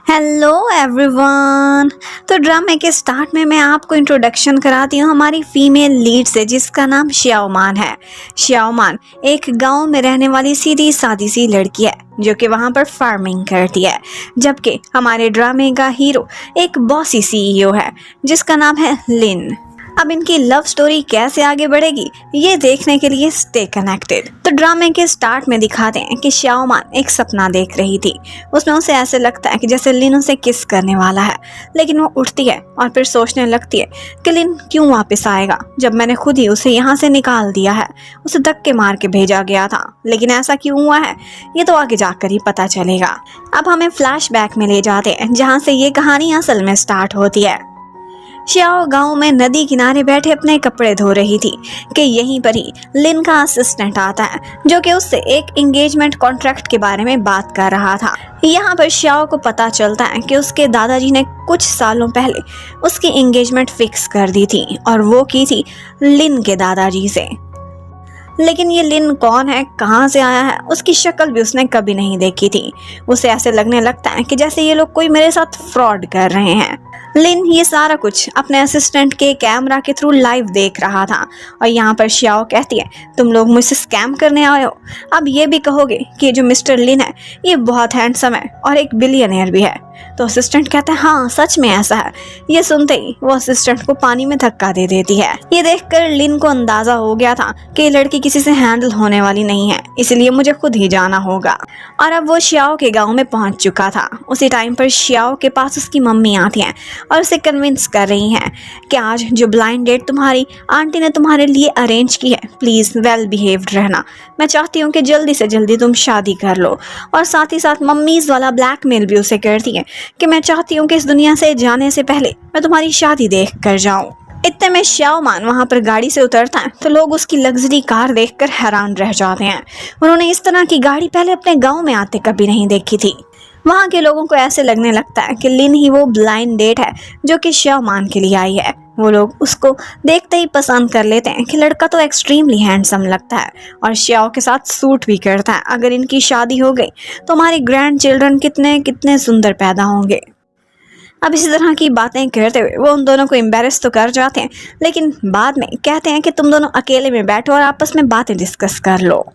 Hello everyone. तो ड्रामे के स्टार्ट में मैं आपको इंट्रोडक्शन कराती हूँ हमारी फीमेल लीड से, जिसका नाम श्याओमान है। श्याओमान एक गांव में रहने वाली सीधी सादी सी लड़की है जो कि वहाँ पर फार्मिंग करती है, जबकि हमारे ड्रामे का हीरो एक बॉसी सीईओ है जिसका नाम है लिन। अब इनकी लव स्टोरी कैसे आगे बढ़ेगी ये देखने के लिए स्टे कनेक्टेड। तो ड्रामे के स्टार्ट में दिखाते हैं कि श्याओमान एक सपना देख रही थी। उसमें उसे ऐसे लगता है कि जैसे लिन उसे किस करने वाला है, लेकिन वो उठती है और फिर सोचने लगती है कि लिन क्यों वापस आएगा जब मैंने खुद ही उसे यहाँ से निकाल दिया है। उसे धक्के मार के भेजा गया था, लेकिन ऐसा क्यों हुआ है ये तो आगे जाकर ही पता चलेगा। अब हमें फ्लैशबैक में ले जाते हैं जहाँ से ये कहानी असल में स्टार्ट होती है। श्याओ गांव में नदी किनारे बैठे अपने कपड़े धो रही थी कि यहीं पर ही लिन का असिस्टेंट आता है जो कि उससे एक एंगेजमेंट कॉन्ट्रैक्ट के बारे में बात कर रहा था। यहाँ पर श्याओ को पता चलता है कि उसके दादाजी ने कुछ सालों पहले उसकी एंगेजमेंट फिक्स कर दी थी और वो की थी लिन के दादाजी से। लेकिन ये लिन कौन है, कहाँ से आया है, उसकी शक्ल भी उसने कभी नहीं देखी थी। उसे ऐसे लगने लगता है कि जैसे ये लोग कोई मेरे साथ फ्रॉड कर रहे हैं। लिन ये सारा कुछ अपने असिस्टेंट के कैमरा के थ्रू लाइव देख रहा था और यहाँ पर श्याओ कहती है तुम लोग मुझसे स्कैम करने आए हो। अब ये भी कहोगे कि जो मिस्टर लिन है ये बहुत हैंडसम है और एक बिलियनियर भी है। तो असिस्टेंट कहता है हाँ सच में ऐसा है। ये सुनते ही वो असिस्टेंट को पानी में धक्का दे देती है। ये देखकर लिन को अंदाजा हो गया था कि ये लड़की किसी से हैंडल होने वाली नहीं है, इसलिए मुझे खुद ही जाना होगा। और अब वो श्याओ के गांव में पहुंच चुका था। उसी टाइम पर श्याओ के पास उसकी मम्मी आती हैं और उसे कन्विंस कर रही हैं कि आज जो ब्लाइंड डेट तुम्हारी आंटी ने तुम्हारे लिए अरेंज की है, प्लीज वेल बिहेव्ड रहना। मैं चाहती हूँ कि जल्दी से जल्दी तुम शादी कर लो। और साथ ही साथ मम्मीज वाला ब्लैकमेल भी उसे करती है कि मैं चाहती हूँ कि इस दुनिया से जाने से पहले मैं तुम्हारी शादी देख कर जाऊँ। इतने में श्याओमान वहाँ पर गाड़ी से उतरता है तो लोग उसकी लग्जरी कार देखकर हैरान रह जाते हैं। उन्होंने इस तरह की गाड़ी पहले अपने गांव में आते कभी नहीं देखी थी। वहाँ के लोगों को ऐसे लगने लगता है कि लिन ही वो ब्लाइंड डेट है जो कि श्याओमान के लिए आई है। वो लोग उसको देखते ही पसंद कर लेते हैं कि लड़का तो एक्सट्रीमली हैंडसम लगता है और श्याओ के साथ सूट भी करता है। अगर इनकी शादी हो गई तो हमारे ग्रैंड चिल्ड्रन कितने कितने सुंदर पैदा होंगे। अब इसी तरह की बातें करते हुए वो उन दोनों को एम्बेरस तो कर जाते हैं, लेकिन बाद में कहते हैं कि तुम दोनों अकेले में बैठो और आपस में बातें डिस्कस कर लो।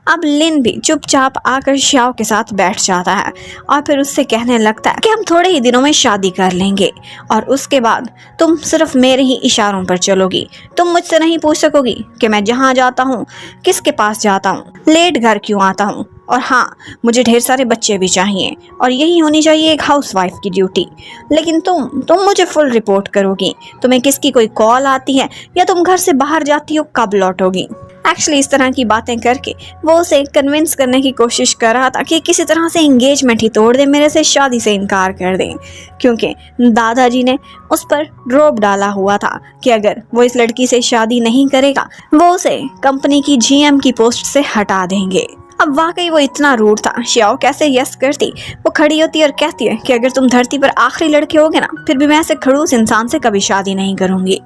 अब लिन भी चुपचाप आकर श्याओ के साथ बैठ जाता है और फिर उससे कहने लगता है कि हम थोड़े ही दिनों में शादी कर लेंगे और उसके बाद तुम सिर्फ मेरे ही इशारों पर चलोगी। तुम मुझसे नहीं पूछ सकोगी कि मैं जहाँ जाता हूँ किसके पास जाता हूँ, लेट घर क्यों आता हूँ, और हाँ मुझे ढेर सारे बच्चे भी चाहिए और यही होनी चाहिए एक हाउसवाइफ की ड्यूटी। लेकिन तुम मुझे फुल रिपोर्ट करोगी। तुम्हें किसकी कोई कॉल आती है या तुम घर से बाहर जाती हो, कब लौटोगी। एक्चुअली इस तरह की बातें करके वो उसे कन्विंस करने की कोशिश कर रहा था कि किसी तरह से एंगेजमेंट ही तोड़ दे, मेरे से शादी से इनकार कर दें, क्योंकि दादाजी ने उस पर ड्रॉप डाला हुआ था कि अगर वो इस लड़की से शादी नहीं करेगा वो उसे कंपनी की जीएम की पोस्ट से हटा देंगे। अब वाकई वो इतना रूड था। श्याओ कैसे यस करती। वो खड़ी होती और कहती है कि अगर तुम धरती पर आखिरी लड़के होगे ना, फिर भी मैं ऐसे खड़ूस इंसान से कभी शादी नहीं करूंगी।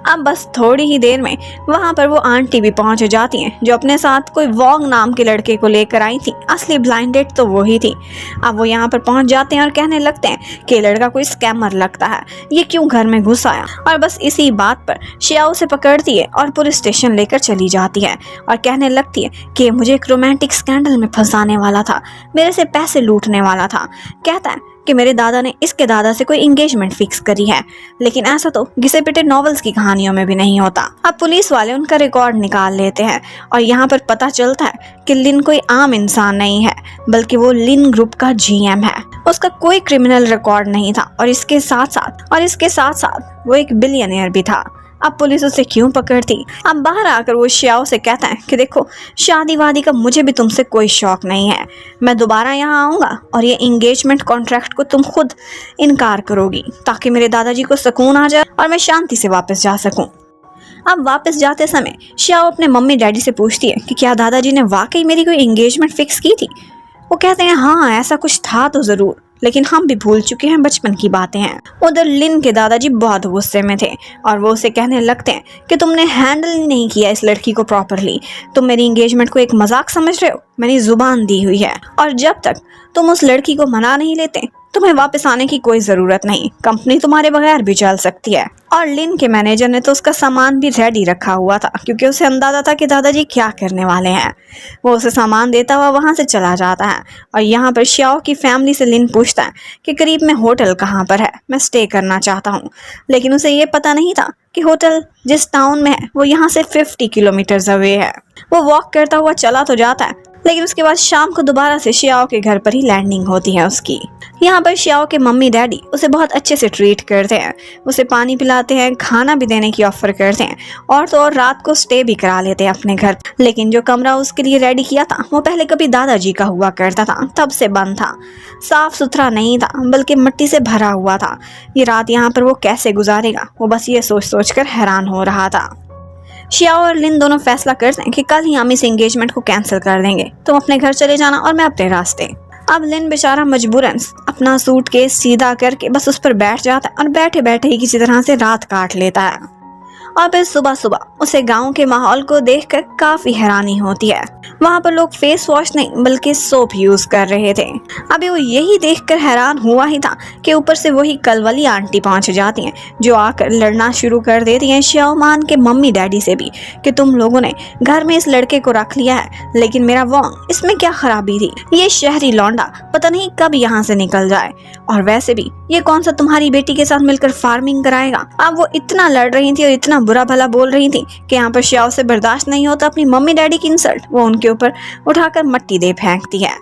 अब बस थोड़ी ही देर में वहाँ पर वो आंटी भी पहुँच जाती हैं जो अपने साथ कोई वॉन्ग नाम के लड़के को लेकर आई थी। असली ब्लाइंड डेट तो वो ही थी। अब वो यहाँ पर पहुँच जाते हैं और कहने लगते हैं कि लड़का कोई स्कैमर लगता है, ये क्यों घर में घुस आया। और बस इसी बात पर श्याओ से पकड़ती है और पुलिस स्टेशन लेकर चली जाती है और कहने लगती है कि मुझे एक रोमांटिक स्कैंडल में फंसाने वाला था, मेरे से पैसे लूटने वाला था। कहता है कि मेरे दादा ने इसके दादा से कोई एंगेजमेंट फिक्स करी है, लेकिन ऐसा तो घिसे पिटे नॉवेल्स की कहानियों में भी नहीं होता। अब पुलिस वाले उनका रिकॉर्ड निकाल लेते हैं और यहाँ पर पता चलता है कि लिन कोई आम इंसान नहीं है, बल्कि वो लिन ग्रुप का जीएम है। उसका कोई क्रिमिनल रिकॉर्ड नहीं था और इसके साथ साथ वो एक बिलियनियर भी था। अब पुलिस उसे क्यों पकड़ती। अब बाहर आकर वो श्याओ से कहता है कि देखो शादी वादी का मुझे भी तुमसे कोई शौक नहीं है। मैं दोबारा यहाँ आऊँगा और ये एंगेजमेंट कॉन्ट्रैक्ट को तुम खुद इनकार करोगी ताकि मेरे दादाजी को सुकून आ जाए और मैं शांति से वापस जा सकूँ। अब वापस जाते समय श्याओ अपने मम्मी डैडी से पूछती है कि क्या दादाजी ने वाकई मेरी कोई एंगेजमेंट फिक्स की थी। वो कहते हैं हाँ ऐसा कुछ था तो ज़रूर, लेकिन हम भी भूल चुके हैं, बचपन की बातें हैं। उधर लिन के दादाजी बहुत गुस्से में थे और वो उसे कहने लगते हैं कि तुमने हैंडल ही नहीं किया इस लड़की को प्रॉपरली। तुम मेरी एंगेजमेंट को एक मजाक समझ रहे हो। मैंने जुबान दी हुई है और जब तक तुम उस लड़की को मना नहीं लेते तुम्हें वापस आने की कोई जरूरत नहीं। कंपनी तुम्हारे बगैर भी चल सकती है। और लिन के मैनेजर ने तो उसका सामान भी रेडी रखा हुआ था क्योंकि उसे अंदाजा था कि दादाजी क्या करने वाले हैं। वो उसे सामान देता हुआ वहां से चला जाता है और यहाँ पर श्याओ की फैमिली से लिन पूछता है कि करीब में होटल कहाँ पर है, मैं स्टे करना चाहता हूँ। लेकिन उसे ये पता नहीं था कि होटल जिस टाउन में है वो यहाँ से 50 किलोमीटर अवे है। वो वॉक करता हुआ चला तो जाता है लेकिन उसके बाद शाम को दोबारा से श्याओ के घर पर ही लैंडिंग होती है उसकी। यहाँ पर श्याओ के मम्मी डैडी उसे बहुत अच्छे से ट्रीट करते हैं, उसे पानी पिलाते हैं, खाना भी देने की ऑफर करते हैं और तो और रात को स्टे भी करा लेते हैं अपने घर। लेकिन जो कमरा उसके लिए रेडी किया था वो पहले कभी दादाजी का हुआ करता था, तब से बंद था, साफ सुथरा नहीं था बल्कि मिट्टी से भरा हुआ था। ये रात यहाँ पर वो कैसे गुजारेगा, वो बस ये सोच सोच कर हैरान हो रहा था। श्याओ और लिन दोनों फैसला करते हैं कि कल ही हम इस एंगेजमेंट को कैंसिल कर देंगे। तुम अपने घर चले जाना और मैं अपने रास्ते। अब लिन बेचारा मजबूरन अपना सूटकेस सीधा करके बस उस पर बैठ जाता है और बैठे बैठे ही किसी तरह से रात काट लेता है। और फिर सुबह सुबह उसे गांव के माहौल को देखकर काफी हैरानी होती है। वहाँ पर लोग फेस वॉश नहीं बल्कि सोप यूज कर रहे थे। अभी वो यही देखकर हैरान हुआ ही था कि ऊपर से वही कल वाली आंटी पहुंच जाती हैं जो आकर लड़ना शुरू कर देती हैं श्याओ मान के मम्मी डैडी से भी कि तुम लोगों ने घर में इस लड़के को रख लिया है, लेकिन मेरा वॉन्ग इसमें क्या खराबी थी। ये शहरी लौंडा पता नहीं कब यहाँ से निकल जाए, और वैसे भी ये कौन सा तुम्हारी बेटी के साथ मिलकर फार्मिंग कराएगा। अब वो इतना लड़ रही थी और इतना बुरा भला बोल रही थी कि यहाँ पर श्याओ से बर्दाश्त नहीं होता अपनी मम्मी डैडी की इंसल्ट वो उनके ऊपर उठाकर मिट्टी दे फेंकती है।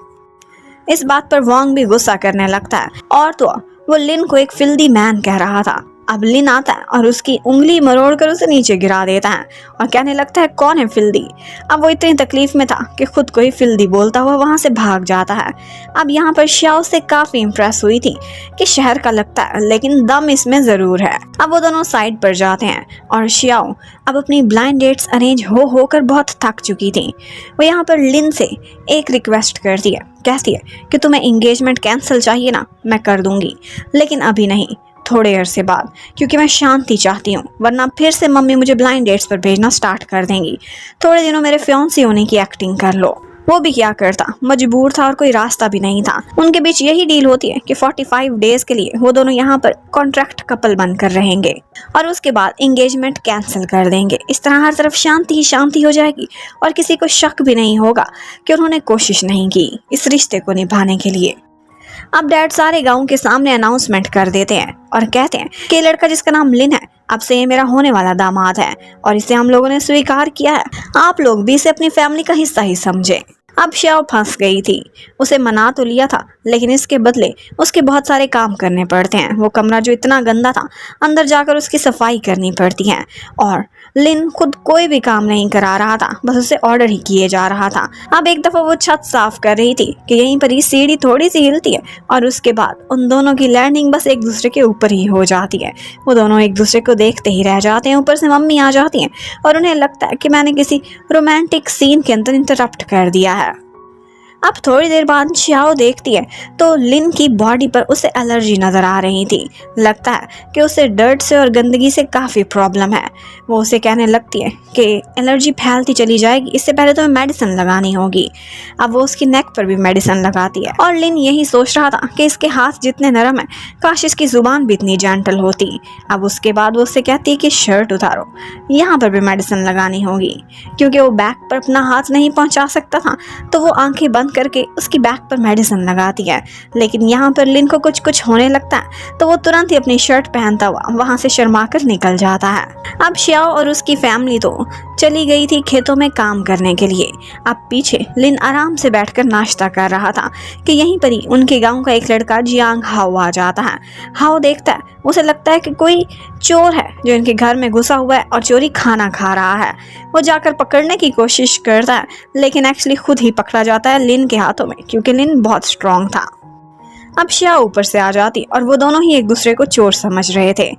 इस बात पर वॉन्ग भी गुस्सा करने लगता है और तो वो लिन को एक फिल्दी मैन कह रहा था। अब लिन आता है और उसकी उंगली मरोड़ कर उसे नीचे गिरा देता है और कहने लगता है कौन है फिल्दी। अब वो इतनी तकलीफ में था कि खुद को ही फिल्दी बोलता हुआ वहां से भाग जाता है। अब यहाँ पर श्याओ से काफी इम्प्रेस हुई थी कि शहर का लगता है लेकिन दम इसमें जरूर है। अब वो दोनों साइड पर जाते हैं और श्याओ अब अपनी ब्लाइंड डेट्स अरेंज होकर बहुत थक चुकी थी। वो यहाँ पर लिन से एक रिक्वेस्ट करती है, कहती है कि तुम्हें एंगेजमेंट कैंसिल चाहिए ना, मैं कर दूंगी, लेकिन अभी नहीं, थोड़े अरसे बाद, क्योंकि मैं शांति चाहती हूँ, वरना फिर से मम्मी मुझे ब्लाइंड डेट्स पर भेजना स्टार्ट कर देंगी। थोड़े दिनों मेरे फियांसे होने की एक्टिंग कर लो। वो भी क्या करता, मजबूर था और कोई रास्ता भी नहीं था। उनके बीच यही डील होती है कि 45 डेज के लिए वो दोनों यहाँ पर कॉन्ट्रैक्ट कपल बनकर रहेंगे और उसके बाद एंगेजमेंट कैंसिल कर देंगे। इस तरह हर तरफ शांति ही शांति हो जाएगी और किसी को शक भी नहीं होगा कि उन्होंने कोशिश नहीं की इस रिश्ते को निभाने के लिए। अब डैड सारे गांव के सामने अनाउंसमेंट कर देते हैं और कहते हैं कि लड़का जिसका नाम लिन है अब से ये मेरा होने वाला दामाद है और इसे हम लोगों ने स्वीकार किया है। आप लोग भी इसे अपनी फैमिली का हिस्सा ही समझे। अब श्याओ फंस गई थी। उसे मना तो लिया था लेकिन इसके बदले उसके बहुत सारे काम करने पड़ते हैं। वो कमरा जो इतना गंदा था अंदर जाकर उसकी सफाई करनी पड़ती है और लिन खुद कोई भी काम नहीं करा रहा था, बस उसे ऑर्डर ही किए जा रहा था। अब एक दफा वो छत साफ कर रही थी कि यहीं पर ही सीढ़ी थोड़ी सी हिलती है और उसके बाद उन दोनों की लैंडिंग बस एक दूसरे के ऊपर ही हो जाती है। वो दोनों एक दूसरे को देखते ही रह जाते हैं। ऊपर से मम्मी आ जाती हैं और उन्हें लगता है कि मैंने किसी रोमांटिक सीन के अंदर इंटरप्ट कर दिया है। अब थोड़ी देर बाद श्याओ देखती है तो लिन की बॉडी पर उसे एलर्जी नजर आ रही थी। लगता है कि उसे डर्ट से और गंदगी से काफ़ी प्रॉब्लम है। वो उसे कहने लगती है कि एलर्जी फैलती चली जाएगी, इससे पहले तो मेडिसिन लगानी होगी। अब वो उसकी नेक पर भी मेडिसिन लगाती है और लिन यही सोच रहा था कि इसके हाथ जितने नरम हैं काश इसकी ज़ुबान भी इतनी जेंटल होती। अब उसके बाद वो उससे कहती है कि शर्ट उतारो, यहाँ पर भी मेडिसिन लगानी होगी। क्योंकि वो बैक पर अपना हाथ नहीं पहुँचा सकता था तो वो आंखें बंद करके उसकी बैक पर मेडिसिन लगाती है। लेकिन यहाँ पर लिन को कुछ कुछ होने लगता है तो वो तुरंत ही अपनी शर्ट पहनता हुआ वहां से शर्माकर निकल जाता है। अब श्याओ और उसकी फैमिली तो चली गई थी खेतों में काम करने के लिए। अब पीछे लिन आराम से बैठकर नाश्ता कर रहा था कि यहीं पर ही उनके गांव का एक लड़का जियांग हाओ आ जाता है। हाओ देखता है, उसे लगता है कि कोई चोर है जो इनके घर में घुसा हुआ है और चोरी खाना खा रहा है। वो जाकर पकड़ने की कोशिश करता है लेकिन एक्चुअली खुद ही पकड़ा जाता है लिन के हाथों में, क्योंकि लिन बहुत स्ट्रांग था। अब श्याओ ऊपर से आ जाती और वो दोनों ही एक दूसरे को चोर समझ रहे थे।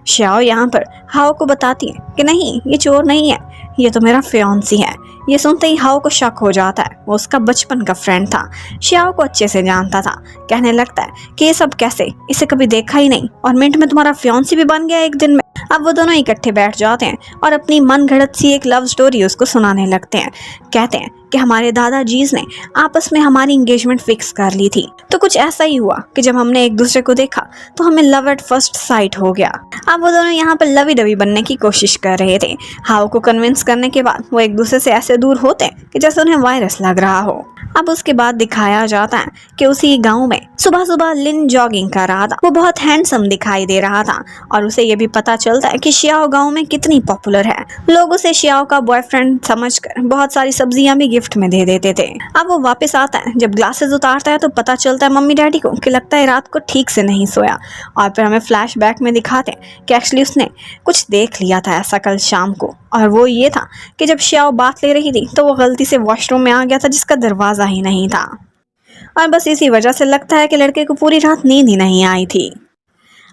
श्याओ यहाँ पर हाओ को बताती है कि नहीं, ये चोर नहीं है, ये तो मेरा फियांसी है। ये सुनते ही हाओ को शक हो जाता है, वो उसका बचपन का फ्रेंड था, श्याओ को अच्छे से जानता था। कहने लगता है कि ये सब कैसे, इसे कभी देखा ही नहीं और मिनट में तुम्हारा फियांसी भी बन गया एक दिन में। अब वो दोनों इकट्ठे बैठ जाते हैं और अपनी मन घड़त सी एक लव स्टोरी उसको सुनाने लगते हैं। कहते हैं कि हमारे दादाजीज ने आपस में हमारी एंगेजमेंट फिक्स कर ली थी, तो कुछ ऐसा ही हुआ कि जब हमने एक दूसरे को देखा तो हमें लव एट फर्स्ट साइट हो गया। अब वो दोनों यहाँ पर लवी डवी बनने की कोशिश कर रहे थे। हाओ को कन्विंस करने के बाद वो एक दूसरे से ऐसे दूर होते हैं कि जैसे उन्हें वायरस लग रहा हो। अब उसके बाद दिखाया जाता है कि उसी गांव में सुबह सुबह लिन जॉगिंग कर रहा था। वो बहुत हैंडसम दिखाई दे रहा था और उसे ये भी पता चलता है कि श्याओ गांव में कितनी पॉपुलर है। लोग उसे श्याओ का बॉयफ्रेंड समझकर बहुत सारी सब्जियां भी गिफ्ट में दे देते थे। अब वो वापस आता है, जब ग्लासेस उतारता है तो पता चलता है मम्मी डैडी को कि लगता है रात को ठीक से नहीं सोया। और फिर हमें फ्लैशबैक में दिखाते हैं कि एक्चुअली उसने कुछ देख लिया था ऐसा कल शाम को, और वो ये था कि जब श्याओ बात ले रही थी तो वो गलती से वॉशरूम में आ गया था जिसका दरवाजा ही नहीं था। और बस इसी वजह से लगता है कि लड़के को पूरी रात नींद ही नहीं आई थी।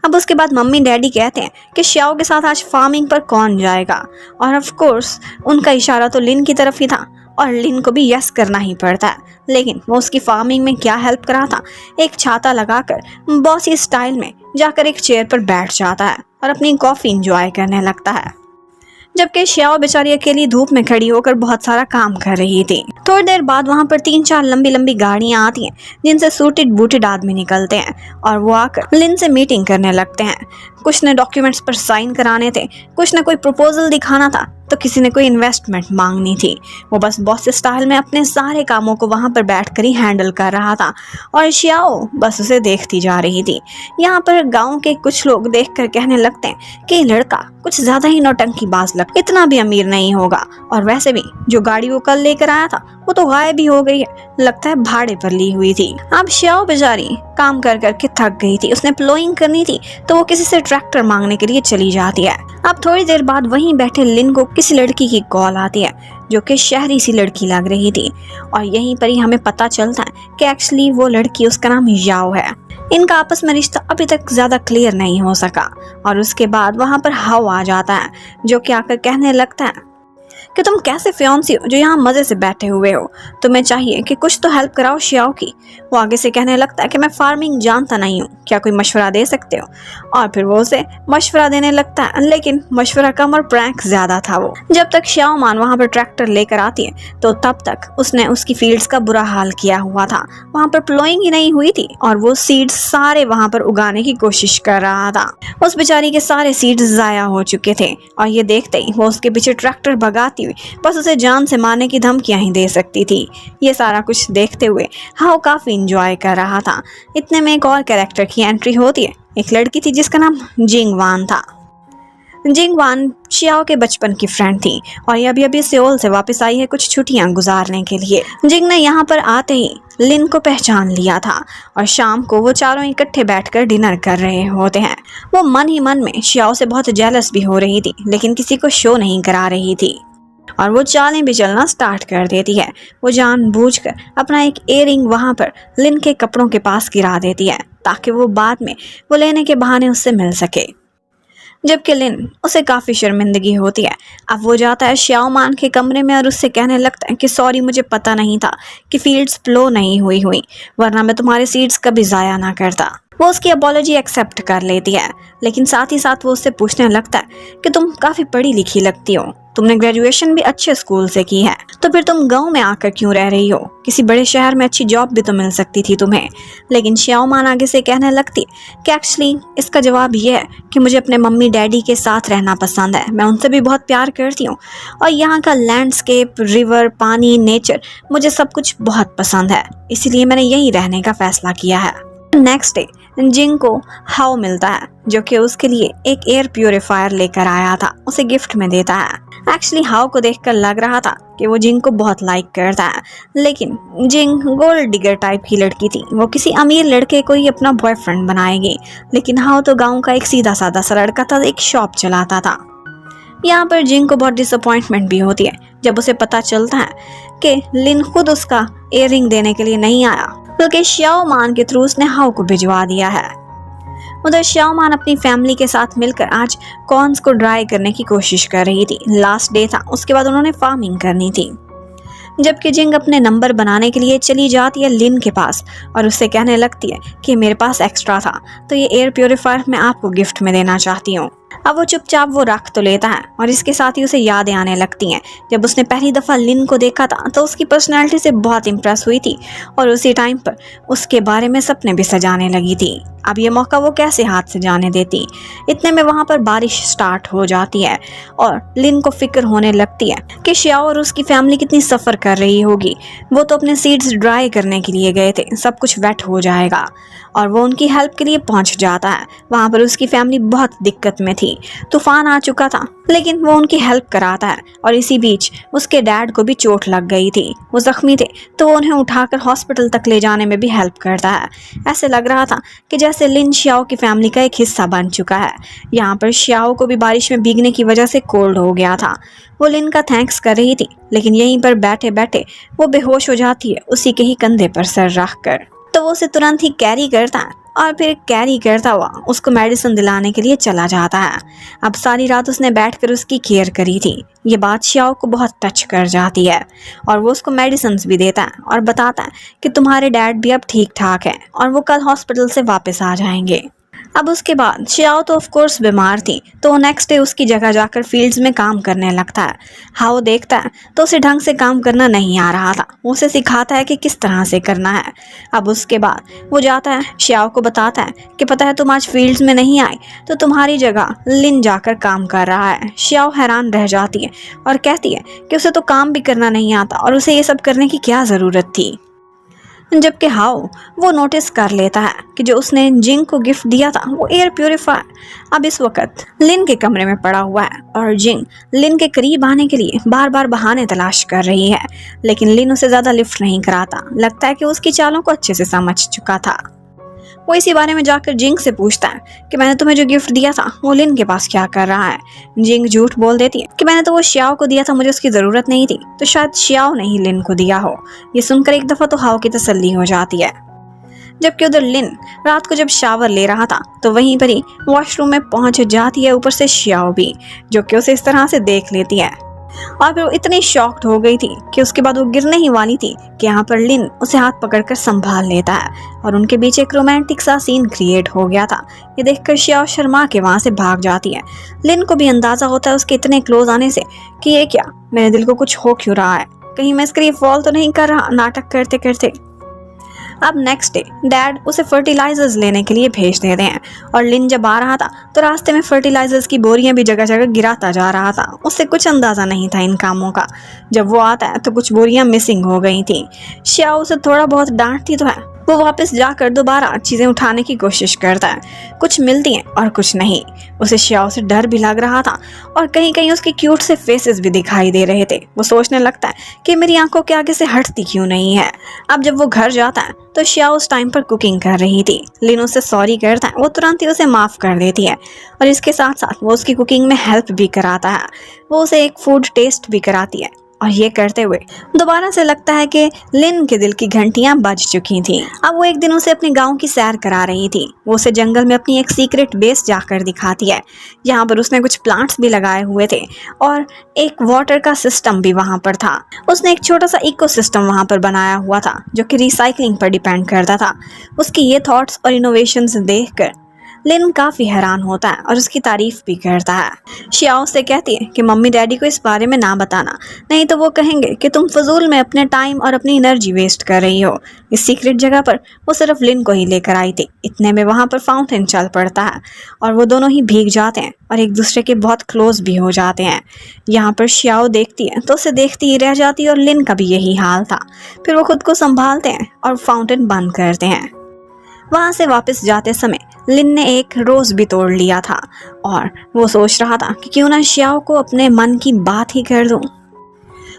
अब उसके बाद मम्मी डैडी कहते हैं कि श्याओ के साथ आज फार्मिंग पर कौन जाएगा, और ऑफ कोर्स उनका इशारा तो लिन की तरफ ही था और लिन को भी यस करना ही पड़ता है। लेकिन वो उसकी फार्मिंग में क्या हेल्प करा था, एक छाता लगाकर बॉसी स्टाइल में जाकर एक चेयर पर बैठ जाता है और अपनी कॉफी इंजॉय करने लगता है, जबकि श्याओ बेचारी अकेली धूप में खड़ी होकर बहुत सारा काम कर रही थी। थोड़ी देर बाद वहां पर 3-4 लंबी लंबी गाड़ियां आती हैं जिनसे सूटेड बूटेड आदमी निकलते हैं और वो आकर लिन से मीटिंग करने लगते हैं। कुछ ने डॉक्यूमेंट्स पर साइन कराने थे, कुछ ने कोई प्रपोजल दिखाना था, तो किसी ने कोई इन्वेस्टमेंट मांगनी थी। वो बस बॉस स्टाइल में अपने सारे कामों को वहां पर बैठकर ही हैंडल कर रहा था और श्याओ बस उसे देखती जा रही थी। यहाँ पर गांव के कुछ लोग देखकर कहने लगते हैं कि लड़का कुछ ज्यादा ही नौटंकीबाज लग, इतना भी अमीर नहीं होगा, और वैसे भी जो गाड़ी वो कल लेकर आया था वो तो गायब भी हो गई है, लगता है भाड़े पर ली हुई थी। अब श्याओ बेचारी काम कर करके थक गई थी, उसने प्लोइंग करनी थी तो वो किसी से ट्रैक्टर मांगने के लिए चली जाती है। अब थोड़ी देर बाद वहीं बैठे लिन को किसी लड़की की कॉल आती है जो कि शहरी सी लड़की लग रही थी, और यहीं पर ही हमें पता चलता है कि एक्चुअली वो लड़की, उसका नाम याओ है। इनका आपस में रिश्ता अभी तक ज्यादा क्लियर नहीं हो सका। और उसके बाद वहां पर हाओ आ जाता है जो कि आकर कहने लगता है कि तुम कैसे फियांसी हो जो यहाँ मजे से बैठे हुए हो, तुम्हें चाहिए कि कुछ तो हेल्प कराओ श्याओ की। वो आगे से कहने लगता है कि मैं फार्मिंग जानता नहीं हूँ, क्या कोई मशवरा दे सकते हो। और फिर वो उसे मशवरा देने लगता है, लेकिन मशवरा कम और प्रैंक ज्यादा था। वो जब तक श्याओ मान वहाँ पर ट्रैक्टर लेकर आती है तो तब तक उसने उसकी फील्ड्स का बुरा हाल किया हुआ था। वहाँ पर प्लोइंग ही नहीं हुई थी और वो सीड्स सारे वहाँ पर उगाने की कोशिश कर रहा था। उस बेचारी के सारे सीड्स जाया हो चुके थे और ये देखते ही वो उसके पीछे ट्रैक्टर भगाती हुई बस उसे जान से मारने की धमकियां ही दे सकती थी। ये सारा कुछ देखते हुए हाओ काफी इंजॉय कर रहा था। इतने में एक और कैरेक्टर की एंट्री होती है। एक लड़की थी जिसका नाम जिंगवान था। जिंगवान श्याओ के बचपन की फ्रेंड थी और ये अभी सियोल से वापस आई है कुछ छुट्टियां गुजारने के लिए। जिंग ने यहाँ पर आते ही लिन को पहचान लिया था और शाम को वो चारों इकट्ठे बैठकर डिनर कर रहे होते हैं। वो मन ही मन में श्याओ से बहुत जेलस भी हो रही थी, लेकिन किसी को शो नहीं करा रही थी और वो चालें भी चलना स्टार्ट कर देती है। वो जानबूझकर अपना एक इयररिंग वहां पर लिन के कपड़ों के पास गिरा देती है ताकि वो बाद में वो लेने के बहाने उससे मिल सके, जबकि लिन उसे काफ़ी शर्मिंदगी होती है। अब वो जाता है श्याओ मान के कमरे में और उससे कहने लगता है कि सॉरी, मुझे पता नहीं था कि फील्ड्स प्लो नहीं हुई वरना मैं तुम्हारे सीड्स कभी ज़ाया ना करता। वो उसकी अपॉलॉजी एक्सेप्ट कर लेती है, लेकिन साथ ही साथ वो उससे पूछने लगता है कि तुम काफ़ी पढ़ी लिखी लगती हो, तुमने ग्रेजुएशन भी अच्छे स्कूल से की है, तो फिर तुम गांव में आकर क्यों रह रही हो? किसी बड़े शहर में अच्छी जॉब भी तो मिल सकती थी तुम्हें। लेकिन श्याओ मान आगे से कहने लगती कि एक्चुअली इसका जवाब ये है कि मुझे अपने मम्मी डैडी के साथ रहना पसंद है, मैं उनसे भी बहुत प्यार करती हूँ और यहाँ का लैंडस्केप, रिवर, पानी, नेचर, मुझे सब कुछ बहुत पसंद है, इसीलिए मैंने यहीं रहने का फैसला किया है। नेक्स्ट डे जिंग को हाओ मिलता है जो कि उसके लिए एक एयर प्यूरिफायर लेकर आया था, उसे गिफ्ट में देता है। एक्चुअली हाओ को देखकर लग रहा था कि वो जिंग को बहुत लाइक करता है, लेकिन जिंग गोल्ड डिगर टाइप की लड़की थी, वो किसी अमीर लड़के को ही अपना बॉयफ्रेंड बनाएगी। लेकिन हाओ तो गांव का एक सीधा साधा सा लड़का था, एक शॉप चलाता था। यहाँ पर जिंग को बहुत डिसअपॉइंटमेंट भी होती है जब उसे पता चलता है कि लिन खुद उसका इयररिंग देने के लिए नहीं आया, बल्कि श्याओ मान के थ्रू उसने हाउ को भिजवा दिया है। उधर श्याओ मान अपनी फैमिली के साथ मिलकर आज कॉर्न्स को ड्राई करने की कोशिश कर रही थी। लास्ट डे था, उसके बाद उन्होंने फार्मिंग करनी थी। जबकि जिंग अपने नंबर बनाने के लिए चली जाती है लिन के पास और उससे कहने लगती है कि मेरे पास एक्स्ट्रा था तो ये एयर प्योरीफायर मैं आपको गिफ्ट में देना चाहती हूँ। अब वो चुपचाप वो रख तो लेता है और इसके साथ ही उसे यादें आने लगती हैं। जब उसने पहली दफ़ा लिन को देखा था तो उसकी पर्सनैलिटी से बहुत इम्प्रेस हुई थी और उसी टाइम पर उसके बारे में सपने भी सजाने लगी थी। अब ये मौका वो कैसे हाथ से जाने देती। इतने में वहाँ पर बारिश स्टार्ट हो जाती है और लिन को फिक्र होने लगती है कि श्याओ और उसकी फैमिली कितनी सफ़र कर रही होगी। वो तो अपने सीड्स ड्राई करने के लिए गए थे, सब कुछ वेट हो जाएगा और वो उनकी हेल्प के लिए पहुंच जाता है। वहाँ पर उसकी फैमिली बहुत दिक्कत में थी, तूफान आ चुका था, लेकिन वो उनकी हेल्प कराता है और इसी बीच उसके डैड को भी चोट लग गई थी, वो जख्मी थे, तो वो उन्हें उठाकर हॉस्पिटल तक ले जाने में भी हेल्प करता है। ऐसे लग रहा था कि जैसे लिन श्याओ की फैमिली का एक हिस्सा बन चुका है। यहाँ पर श्याओ को भी बारिश में भीगने की वजह से कोल्ड हो गया था। वो लिन का थैंक्स कर रही थी, लेकिन यहीं पर बैठे बैठे वो बेहोश हो जाती है उसी के ही कंधे पर सर रख कर। तो वो उसे तुरंत ही कैरी करता है और फिर कैरी करता हुआ उसको मेडिसिन दिलाने के लिए चला जाता है। अब सारी रात उसने बैठकर उसकी केयर करी थी। ये बात श्याओ को बहुत टच कर जाती है और वो उसको मेडिसिन भी देता है और बताता है कि तुम्हारे डैड भी अब ठीक ठाक हैं और वो कल हॉस्पिटल से वापस आ जाएंगे। अब उसके बाद श्याओ तो ऑफ कोर्स बीमार थी, तो वो नेक्स्ट डे उसकी जगह जाकर फील्ड्स में काम करने लगता है। हाउ देखता है तो उसे ढंग से काम करना नहीं आ रहा था, वो उसे सिखाता है कि किस तरह से करना है। अब उसके बाद वो जाता है, श्याओ को बताता है कि पता है तुम आज फील्ड्स में नहीं आए तो तुम्हारी जगह लिन जाकर काम कर रहा है। श्याओ हैरान रह जाती है और कहती है कि उसे तो काम भी करना नहीं आता और उसे ये सब करने की क्या ज़रूरत थी। जबकि हाउ वो नोटिस कर लेता है कि जो उसने जिंग को गिफ्ट दिया था वो एयर प्योरीफायर अब इस वक्त लिन के कमरे में पड़ा हुआ है और जिंग लिन के करीब आने के लिए बार बार बहाने तलाश कर रही है, लेकिन लिन उसे ज़्यादा लिफ्ट नहीं कराता। लगता है कि उसकी चालों को अच्छे से समझ चुका था। वो इसी बारे में जाकर जिंग से पूछता है कि मैंने तुम्हें जो गिफ्ट दिया था वो लिन के पास क्या कर रहा है। जिंग झूठ बोल देती है कि मैंने तो वो श्याओ को दिया था, मुझे उसकी ज़रूरत नहीं थी, तो शायद श्याओ ने ही लिन को दिया हो। ये सुनकर एक दफ़ा तो हाओ की तसल्ली हो जाती है। जबकि उधर लिन रात को जब शावर ले रहा था तो वहीं पर ही वॉशरूम में पहुंच जाती है ऊपर से श्याओ भी, जो कि उसे इस तरह से देख लेती है और फिर वो इतनी शॉक्ड हो गई थी कि उसके बाद वो गिरने ही वाली थी कि यहाँ पर लिन उसे हाथ पकड़कर संभाल लेता है और उनके बीच एक रोमांटिक सा सीन क्रिएट हो गया था। ये देखकर श्याओ शर्मा के वहाँ से भाग जाती है। लिन को भी अंदाजा होता है उसके इतने क्लोज आने से कि ये क्या, मेरे दिल को कुछ हो क्यों रहा है, कहीं मैं इसके लिए फॉल तो नहीं कर रहा नाटक करते करते। अब नेक्स्ट डे डैड उसे फर्टिलाइजर्स लेने के लिए भेज देते हैं और लिन जब आ रहा था तो रास्ते में फर्टिलाइजर्स की बोरियां भी जगह जगह गिराता जा रहा था। उससे कुछ अंदाज़ा नहीं था इन कामों का। जब वो आता है तो कुछ बोरियां मिसिंग हो गई थी। श्याओ उसे थोड़ा बहुत डांटती तो है, वो वापस जाकर दोबारा चीज़ें उठाने की कोशिश करता है। कुछ मिलती हैं और कुछ नहीं। उसे श्याओ से डर भी लग रहा था और कहीं कहीं उसके क्यूट से फेसेस भी दिखाई दे रहे थे। वो सोचने लगता है कि मेरी आंखों के आगे से हटती क्यों नहीं है। अब जब वो घर जाता है तो श्याओ उस टाइम पर कुकिंग कर रही थी। लिन उससे सॉरी करता है, वो तुरंत ही उसे माफ़ कर देती है और इसके साथ साथ वो उसकी कुकिंग में हेल्प भी कराता है। वो उसे एक फूड टेस्ट भी कराती है और ये करते हुए दोबारा से लगता है कि लिन के दिल की घंटियां बज चुकी थीं। अब वो एक दिन उसे अपने गांव की सैर करा रही थी। वो उसे जंगल में अपनी एक सीक्रेट बेस जाकर दिखाती है। यहाँ पर उसने कुछ प्लांट्स भी लगाए हुए थे और एक वाटर का सिस्टम भी वहाँ पर था। उसने एक छोटा सा इकोसिस्टम वहाँ पर बनाया हुआ था जो कि रिसाइकलिंग पर डिपेंड करता था। उसकी ये थॉट्स और इनोवेशंस देखकर लिन काफ़ी हैरान होता है और उसकी तारीफ भी करता है। श्याओ से कहती है कि मम्मी डैडी को इस बारे में ना बताना, नहीं तो वो कहेंगे कि तुम फजूल में अपने टाइम और अपनी एनर्जी वेस्ट कर रही हो। इस सीक्रेट जगह पर वो सिर्फ लिन को ही लेकर आई थी। इतने में वहाँ पर फाउंटेन चल पड़ता है और वो दोनों ही भीग जाते हैं और एक दूसरे के बहुत क्लोज भी हो जाते हैं। यहाँ पर श्याओ देखती है तो उसे देखती ही रह जाती है और लिन का भी यही हाल था। फिर वो खुद को संभालते हैं और फाउंटेन बंद करते हैं। वहाँ से वापस जाते समय लिन ने एक रोज़ भी तोड़ लिया था और वो सोच रहा था कि क्यों ना श्याओ को अपने मन की बात ही कर दूँ।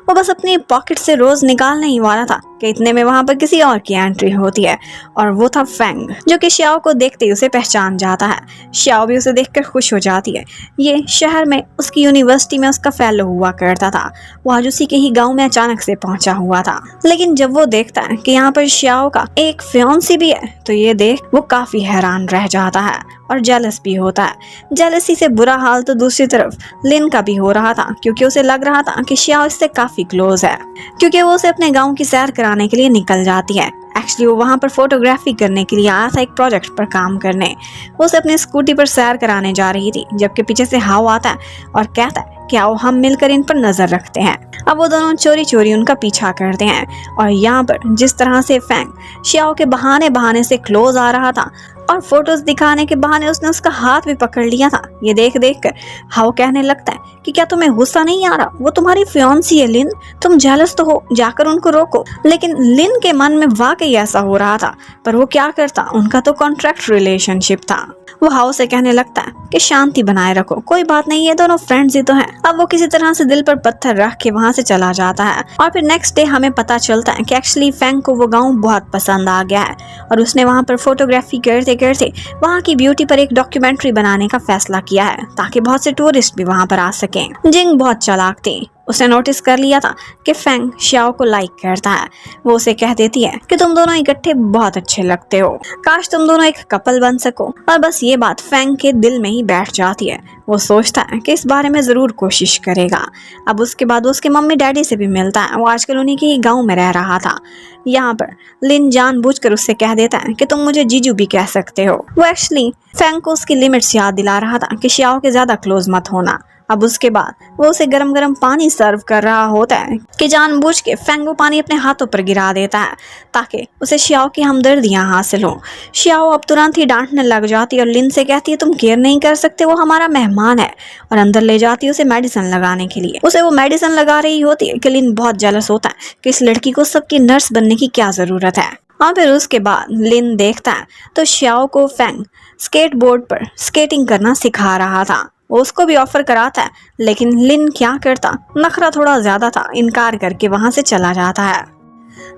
वो बस अपनी पॉकेट से रोज़ निकालने ही वाला था कि इतने में वहां पर किसी और की एंट्री होती है और वो था फेंग, जो कि श्याओ को देखते ही उसे पहचान जाता है। श्याओ भी उसे देखकर खुश हो जाती है। ये शहर में उसकी यूनिवर्सिटी में उसका फेलो हुआ करता था। वो आज उसी के ही गांव में अचानक से पहुंचा हुआ था। लेकिन जब वो देखता है कि यहाँ पर श्याओ का एक फियांसी भी है तो ये देख वो काफी हैरान रह जाता है और जेलस भी होता है। जेलसी से बुरा हाल तो दूसरी तरफ लिन का भी हो रहा था, क्योंकि उसे लग रहा था कि श्याओ इससे काफी क्लोज है, क्योंकि वो उसे अपने गांव की सैर कराने के लिए निकल जाती है। एक्चुअली वो वहाँ पर फोटोग्राफी करने के लिए आया था, एक प्रोजेक्ट पर काम करने। वो उसे अपनी स्कूटी पर सैर कराने जा रही थी, जबकि पीछे से हाओ आता है और कहता है कि आओ हम मिलकर इन पर नजर रखते हैं। अब वो दोनों चोरी चोरी उनका पीछा करते हैं और यहाँ पर जिस तरह से फेंग श्याओ के बहाने से क्लोज आ रहा था और फोटोज दिखाने के बहाने उसने उसका हाथ भी पकड़ लिया था, ये देख कर हाओ कहने लगता है कि क्या तुम्हें गुस्सा नहीं आ रहा? वो तुम्हारी फियांसी है लिन, तुम जेलस तो हो, जाकर उनको रोको। लेकिन लिन के मन में वाकई ऐसा हो रहा था, पर वो क्या करता, उनका तो कॉन्ट्रैक्ट रिलेशनशिप था। वो हाओ से कहने लगता है कि शांति बनाए रखो, कोई बात नहीं, ये दोनों फ्रेंड्स ही तो हैं। अब वो किसी तरह से दिल पर पत्थर रख के वहाँ से चला जाता है और फिर नेक्स्ट डे हमें पता चलता है कि एक्चुअली फेंग को वो गाँव बहुत पसंद आ गया है और उसने वहाँ पर फोटोग्राफी करते करते वहाँ की ब्यूटी पर एक डॉक्यूमेंट्री बनाने का फैसला किया है, ताकि बहुत से टूरिस्ट भी वहाँ पर आ सकें। जिंग बहुत चालाक थी, उसने नोटिस कर लिया था कि फेंग श्याओ को लाइक करता है। वो उसे कह देती है कि तुम दोनों इकट्ठे बहुत अच्छे लगते हो, काश तुम दोनों एक कपल बन सको। और बस ये बात फेंग के दिल में ही बैठ जाती है। वो सोचता है कि इस बारे में जरूर कोशिश करेगा। अब उसके बाद वो उसके मम्मी डैडी से भी मिलता है। वो आजकल उन्हीं के ही गाँव में रह रहा था। यहाँ पर लिन जानबूझकर उससे कह देता है कि तुम मुझे जीजू भी कह सकते हो। वो एक्चुअली फेंग को उसकी लिमिट्स याद दिला रहा था कि श्याओ के ज्यादा क्लोज मत होना। अब उसके बाद वो उसे गरम गरम पानी सर्व कर रहा होता है कि जानबूझ के फेंग वो पानी अपने हाथों पर गिरा देता है ताकि उसे श्याओ की हमदर्दियां हासिल हो। श्याओ अब तुरंत ही डांटने लग जाती है और लिन से कहती है तुम केयर नहीं कर सकते, वो हमारा मेहमान है, और अंदर ले जाती है उसे मेडिसिन लगाने के लिए। उसे वो मेडिसिन लगा रही होती है कि लिन बहुत जेलस होता है कि इस लड़की को सबकी नर्स बनने की क्या जरूरत है। और फिर उसके बाद लिन देखता है तो श्याओ को फेंग स्केटबोर्ड पर स्केटिंग करना सिखा रहा था। वो उसको भी ऑफर कराता है, लेकिन लिन क्या करता, नखरा थोड़ा ज्यादा था, इनकार करके वहां से चला जाता है।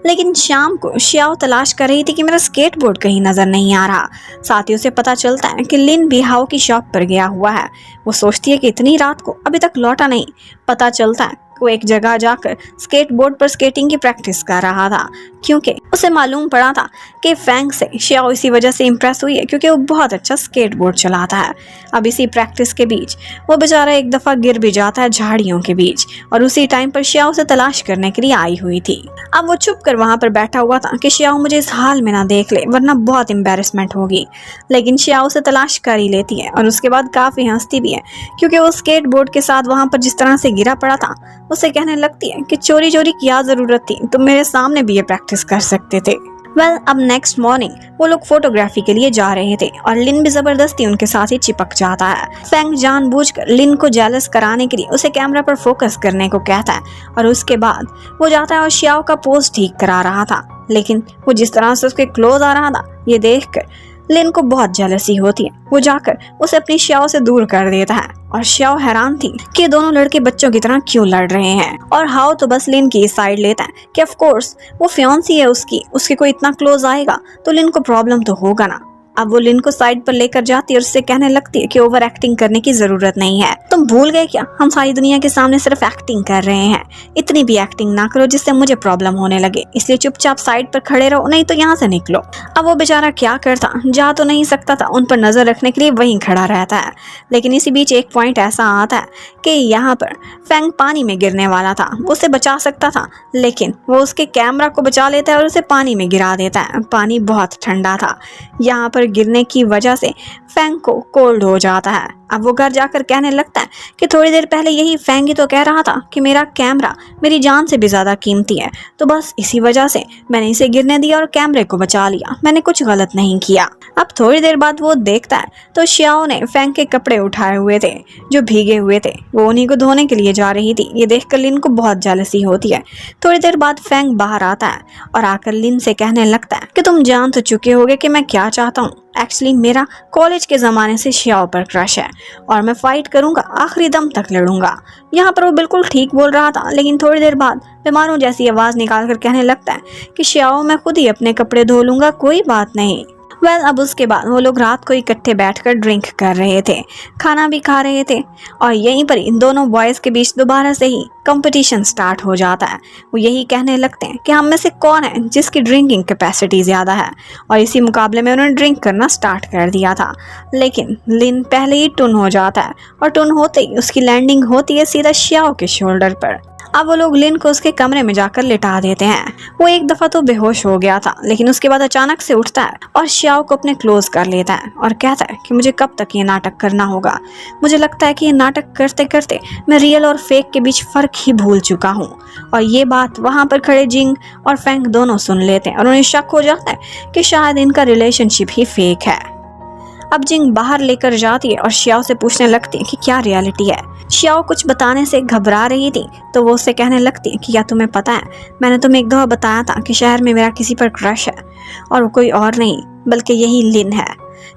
लेकिन शाम को श्याओ तलाश कर रही थी कि मेरा स्केटबोर्ड कहीं नजर नहीं आ रहा। साथ ही उसे पता चलता है कि लिन भी हाओ की शॉप पर गया हुआ है। वो सोचती है कि इतनी रात को अभी तक लौटा नहीं। पता चलता है वो एक जगह जाकर स्केटबोर्ड पर स्केटिंग की प्रैक्टिस कर रहा था, क्योंकि उसे मालूम पड़ा था कि फेंग से श्याओ इसी वजह से इम्प्रेस हुई है क्योंकि वो बहुत अच्छा स्केटबोर्ड चलाता है। अब इसी प्रैक्टिस के बीच वो बेचारा एक दफा गिर भी जाता है झाड़ियों के बीच, और उसी टाइम पर श्याओ से तलाश करने के लिए आई हुई थी। अब वो चुप कर वहां पर बैठा हुआ था कि श्याओ मुझे इस हाल में ना देख ले, वरना बहुत एम्बेरसमेंट होगी। लेकिन श्याओ से तलाश कर ही लेती है और उसके बाद काफी हंसती भी है, क्योंकि वो स्केटबोर्ड के साथ वहां पर जिस तरह से गिरा पड़ा था उसे कहने लगती है कि चोरी चोरी क्या जरूरत थी, तुम मेरे सामने भी ये प्रैक्टिस कर सकते थे। अब नेक्स्ट मॉर्निंग वो लोग फोटोग्राफी के लिए जा रहे थे और लिन भी जबरदस्ती उनके साथ ही चिपक जाता है। फेंग जानबूझकर लिन को जेलस कराने के लिए उसे कैमरा पर फोकस करने को कहता है और उसके बाद वो जाता है और श्याओ का पोज ठीक करा रहा था। लेकिन वो जिस तरह से उसके क्लोज आ रहा था, ये देखकर लिन को बहुत जेलसी होती है। वो जाकर उसे अपनी श्याओ से दूर कर देता है और श्याओ हैरान थी कि दोनों लड़के बच्चों की तरह क्यों लड़ रहे हैं। और हाओ तो बस लिन की साइड लेता है कि ऑफ कोर्स वो फियांसी है उसके कोई इतना क्लोज आएगा तो लिन को प्रॉब्लम तो होगा ना। अब वो लिन को साइड पर लेकर जाती है और उससे कहने लगती है कि ओवर एक्टिंग करने की जरूरत नहीं है, तुम भूल गए क्या, हम सारी दुनिया के सामने सिर्फ एक्टिंग कर रहे हैं, इतनी भी एक्टिंग ना करो जिससे मुझे प्रॉब्लम होने लगे, इसलिए चुपचाप साइड पर खड़े रहो, नहीं तो यहाँ से निकलो। अब वो बेचारा क्या करता, जा तो नहीं सकता था, उन पर नजर रखने के लिए वहीं खड़ा रहता है। लेकिन इसी बीच एक पॉइंट ऐसा आता है कि यहाँ पर फेंग पानी में गिरने वाला था, वो उसे बचा सकता था, लेकिन वो उसके कैमरा को बचा लेता है और उसे पानी में गिरा देता है। पानी बहुत ठंडा था, यहाँ पर गिरने की वजह से फेंग को कोल्ड हो जाता है। अब वो घर जाकर कहने लगता है कि थोड़ी देर पहले यही फेंग ही तो कह रहा था कि मेरा कैमरा मेरी जान से भी ज्यादा कीमती है, तो बस इसी वजह से मैंने इसे गिरने दिया और कैमरे को बचा लिया, मैंने कुछ गलत नहीं किया। अब थोड़ी देर बाद वो देखता है तो श्याओ ने फेंग के कपड़े उठाए हुए थे जो भीगे हुए थे, वो उन्हीं को धोने के लिए जा रही थी। ये देखकर लिन को बहुत जेलसी होती है। थोड़ी देर बाद फेंग बाहर आता है और आकर लिन से कहने लगता है कि तुम जान तो चुके होगे कि मैं क्या चाहता हूँ, एक्चुअली मेरा कॉलेज के ज़माने से श्याओ पर क्रश है और मैं फाइट करूंगा, आखिरी दम तक लड़ूंगा। यहाँ पर वो बिल्कुल ठीक बोल रहा था, लेकिन थोड़ी देर बाद बीमारों जैसी आवाज़ निकाल कर कहने लगता है कि श्याओ मैं खुद ही अपने कपड़े धो लूंगा, कोई बात नहीं। अब उसके बाद वो लोग रात को इकट्ठे बैठकर ड्रिंक कर रहे थे, खाना भी खा रहे थे और यहीं पर इन दोनों बॉयज़ के बीच दोबारा से ही कंपटीशन स्टार्ट हो जाता है। वो यही कहने लगते हैं कि हम में से कौन है जिसकी ड्रिंकिंग कैपेसिटी ज़्यादा है, और इसी मुकाबले में उन्होंने ड्रिंक करना स्टार्ट कर दिया था। लेकिन लिन पहले ही टुन हो जाता है और टुन होते ही उसकी लैंडिंग होती है सीधा श्याओ के शोल्डर पर। अब वो लोग लिन को उसके कमरे में जाकर लिटा देते हैं। वो एक दफ़ा तो बेहोश हो गया था, लेकिन उसके बाद अचानक से उठता है और श्याओ को अपने क्लोज कर लेता है और कहता है कि मुझे कब तक ये नाटक करना होगा। मुझे लगता है कि ये नाटक करते करते मैं रियल और फेक के बीच फ़र्क ही भूल चुका हूँ। और ये बात वहाँ पर खड़े जिंग और फेंग दोनों सुन लेते हैं और उन्हें शक हो जाता है कि शायद इनका रिलेशनशिप ही फेक है। अब जिंग बाहर लेकर जाती है और श्याओ से पूछने लगती है कि क्या रियलिटी है। श्याओ कुछ बताने से घबरा रही थी, तो वो उससे कहने लगती है कि क्या तुम्हें पता है, मैंने तुम्हें एक दफ़ा बताया था कि शहर में मेरा किसी पर क्रश है और वो कोई और नहीं बल्कि यही लिन है।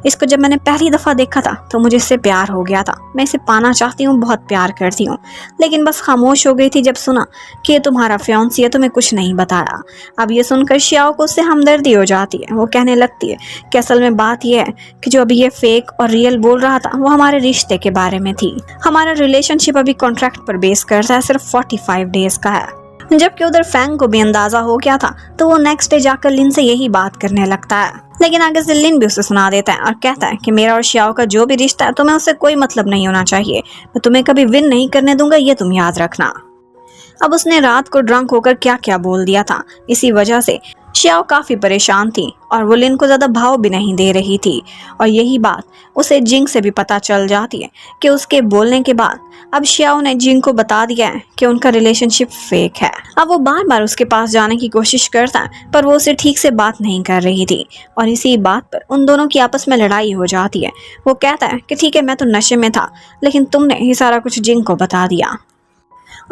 इसको जब मैंने पहली दफ़ा देखा था तो मुझे इससे प्यार हो गया था। मैं इसे पाना चाहती हूँ, बहुत प्यार करती हूँ, लेकिन बस खामोश हो गई थी जब सुना कि ये तुम्हारा फियांसी है, तुम्हें कुछ नहीं बताया। अब ये सुनकर श्याओ को उससे हमदर्दी हो जाती है। वो कहने लगती है कि असल में बात यह है कि जो अभी ये फेक और रियल बोल रहा था वो हमारे रिश्ते के बारे में थी। हमारा रिलेशनशिप अभी कॉन्ट्रैक्ट पर बेस करता है, सिर्फ 45 डेज का है। जबकि उधर फैंग को भी अंदाजा हो गया था, तो वो नेक्स्ट डे जाकर लिन से यही बात करने लगता है। लेकिन आगे से लिन भी उसे सुना देता है और कहता है कि मेरा और श्याओ का जो भी रिश्ता है तुम्हें उससे कोई मतलब नहीं होना चाहिए, मैं तुम्हें कभी विन नहीं करने दूंगा, ये तुम याद रखना। अब उसने रात को ड्रंक होकर क्या क्या बोल दिया था, इसी वजह से श्याओ काफ़ी परेशान थी और वो लिन को ज़्यादा भाव भी नहीं दे रही थी। और यही बात उसे जिंग से भी पता चल जाती है कि उसके बोलने के बाद अब श्याओ ने जिंग को बता दिया है कि उनका रिलेशनशिप फेक है। अब वो बार बार उसके पास जाने की कोशिश करता है, पर वो उसे ठीक से बात नहीं कर रही थी और इसी बात पर उन दोनों की आपस में लड़ाई हो जाती है। वो कहता है कि ठीक है, मैं तो नशे में था, लेकिन तुमने ये सारा कुछ जिंग को बता दिया।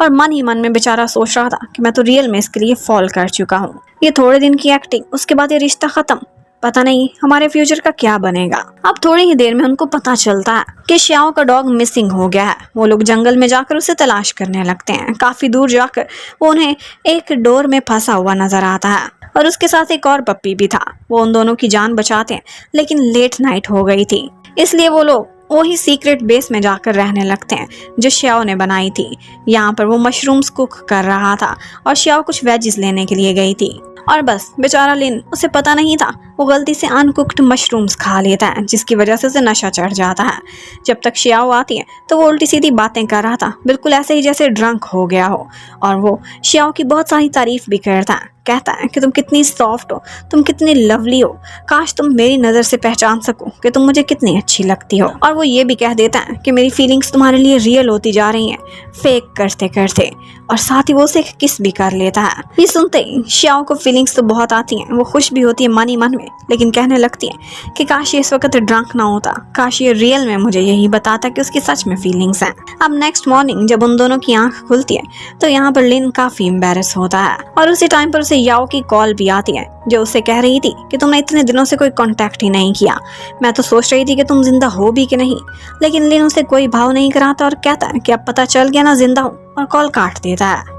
और मन ही मन में बेचारा सोच रहा था कि मैं तो रियल में इसके लिए फॉल कर चुका हूँ। ये थोड़े दिन की एक्टिंग, उसके बाद ये रिश्ता खत्म, पता नहीं हमारे फ्यूचर का क्या बनेगा। अब थोड़ी ही देर में उनको पता चलता है कि श्याओ का डॉग मिसिंग हो गया है। वो लोग जंगल में जाकर उसे तलाश करने लगते हैं। काफी दूर जाकर वो उन्हें एक डोर में फंसा हुआ नजर आता है और उसके साथ एक और पप्पी भी था। वो उन दोनों की जान बचाते हैं, लेकिन लेट नाइट हो गई थी, इसलिए वो लोग वही सीक्रेट बेस में जाकर रहने लगते हैं जो श्याओ ने बनाई थी। यहाँ पर वो मशरूम्स कुक कर रहा था और श्याओ कुछ वेजिस लेने के लिए गई थी और बस बेचारा लिन, उसे पता नहीं था, वो गलती से अनकुक्ड मशरूम्स खा लेता है, जिसकी वजह से उसे नशा चढ़ जाता है। जब तक श्याओ आती है तो वो उल्टी सीधी बातें कर रहा था, बिल्कुल ऐसे ही जैसे ड्रंक हो गया हो। और वो श्याओ की बहुत सारी तारीफ भी करता है, कहता है कि तुम कितनी सॉफ्ट हो, तुम कितनी लवली हो, काश तुम मेरी नज़र से पहचान सको कि तुम मुझे कितनी अच्छी लगती हो। और वो ये भी कह देता है कि मेरी फीलिंग्स तुम्हारे लिए रियल होती जा रही हैं, फेक करते करते। और साथ ही वो उसे एक किस भी कर लेता है। ये सुनते ही श्याओ को फीलिंग्स तो बहुत आती हैं, वो खुश भी होती है मन ही मन में, लेकिन कहने लगती है कि काश ये इस वक्त ड्रंक ना होता, काश ये रियल में मुझे यही बताता कि उसकी सच में फीलिंग्स हैं। अब नेक्स्ट मॉर्निंग जब उन दोनों की आंख खुलती है तो यहाँ पर लिन काफ़ी एम्बैरस होता है और उसी टाइम पर उसे याओ की कॉल भी आती है जो उससे कह रही थी कि तुमने इतने दिनों से कोई कांटेक्ट ही नहीं किया, मैं तो सोच रही थी कि तुम जिंदा हो भी कि नहीं। लेकिन लिन उसे कोई भाव नहीं कराता और कहता है कि अब पता चल गया ना जिंदा हूँ, और कॉल काट देता है।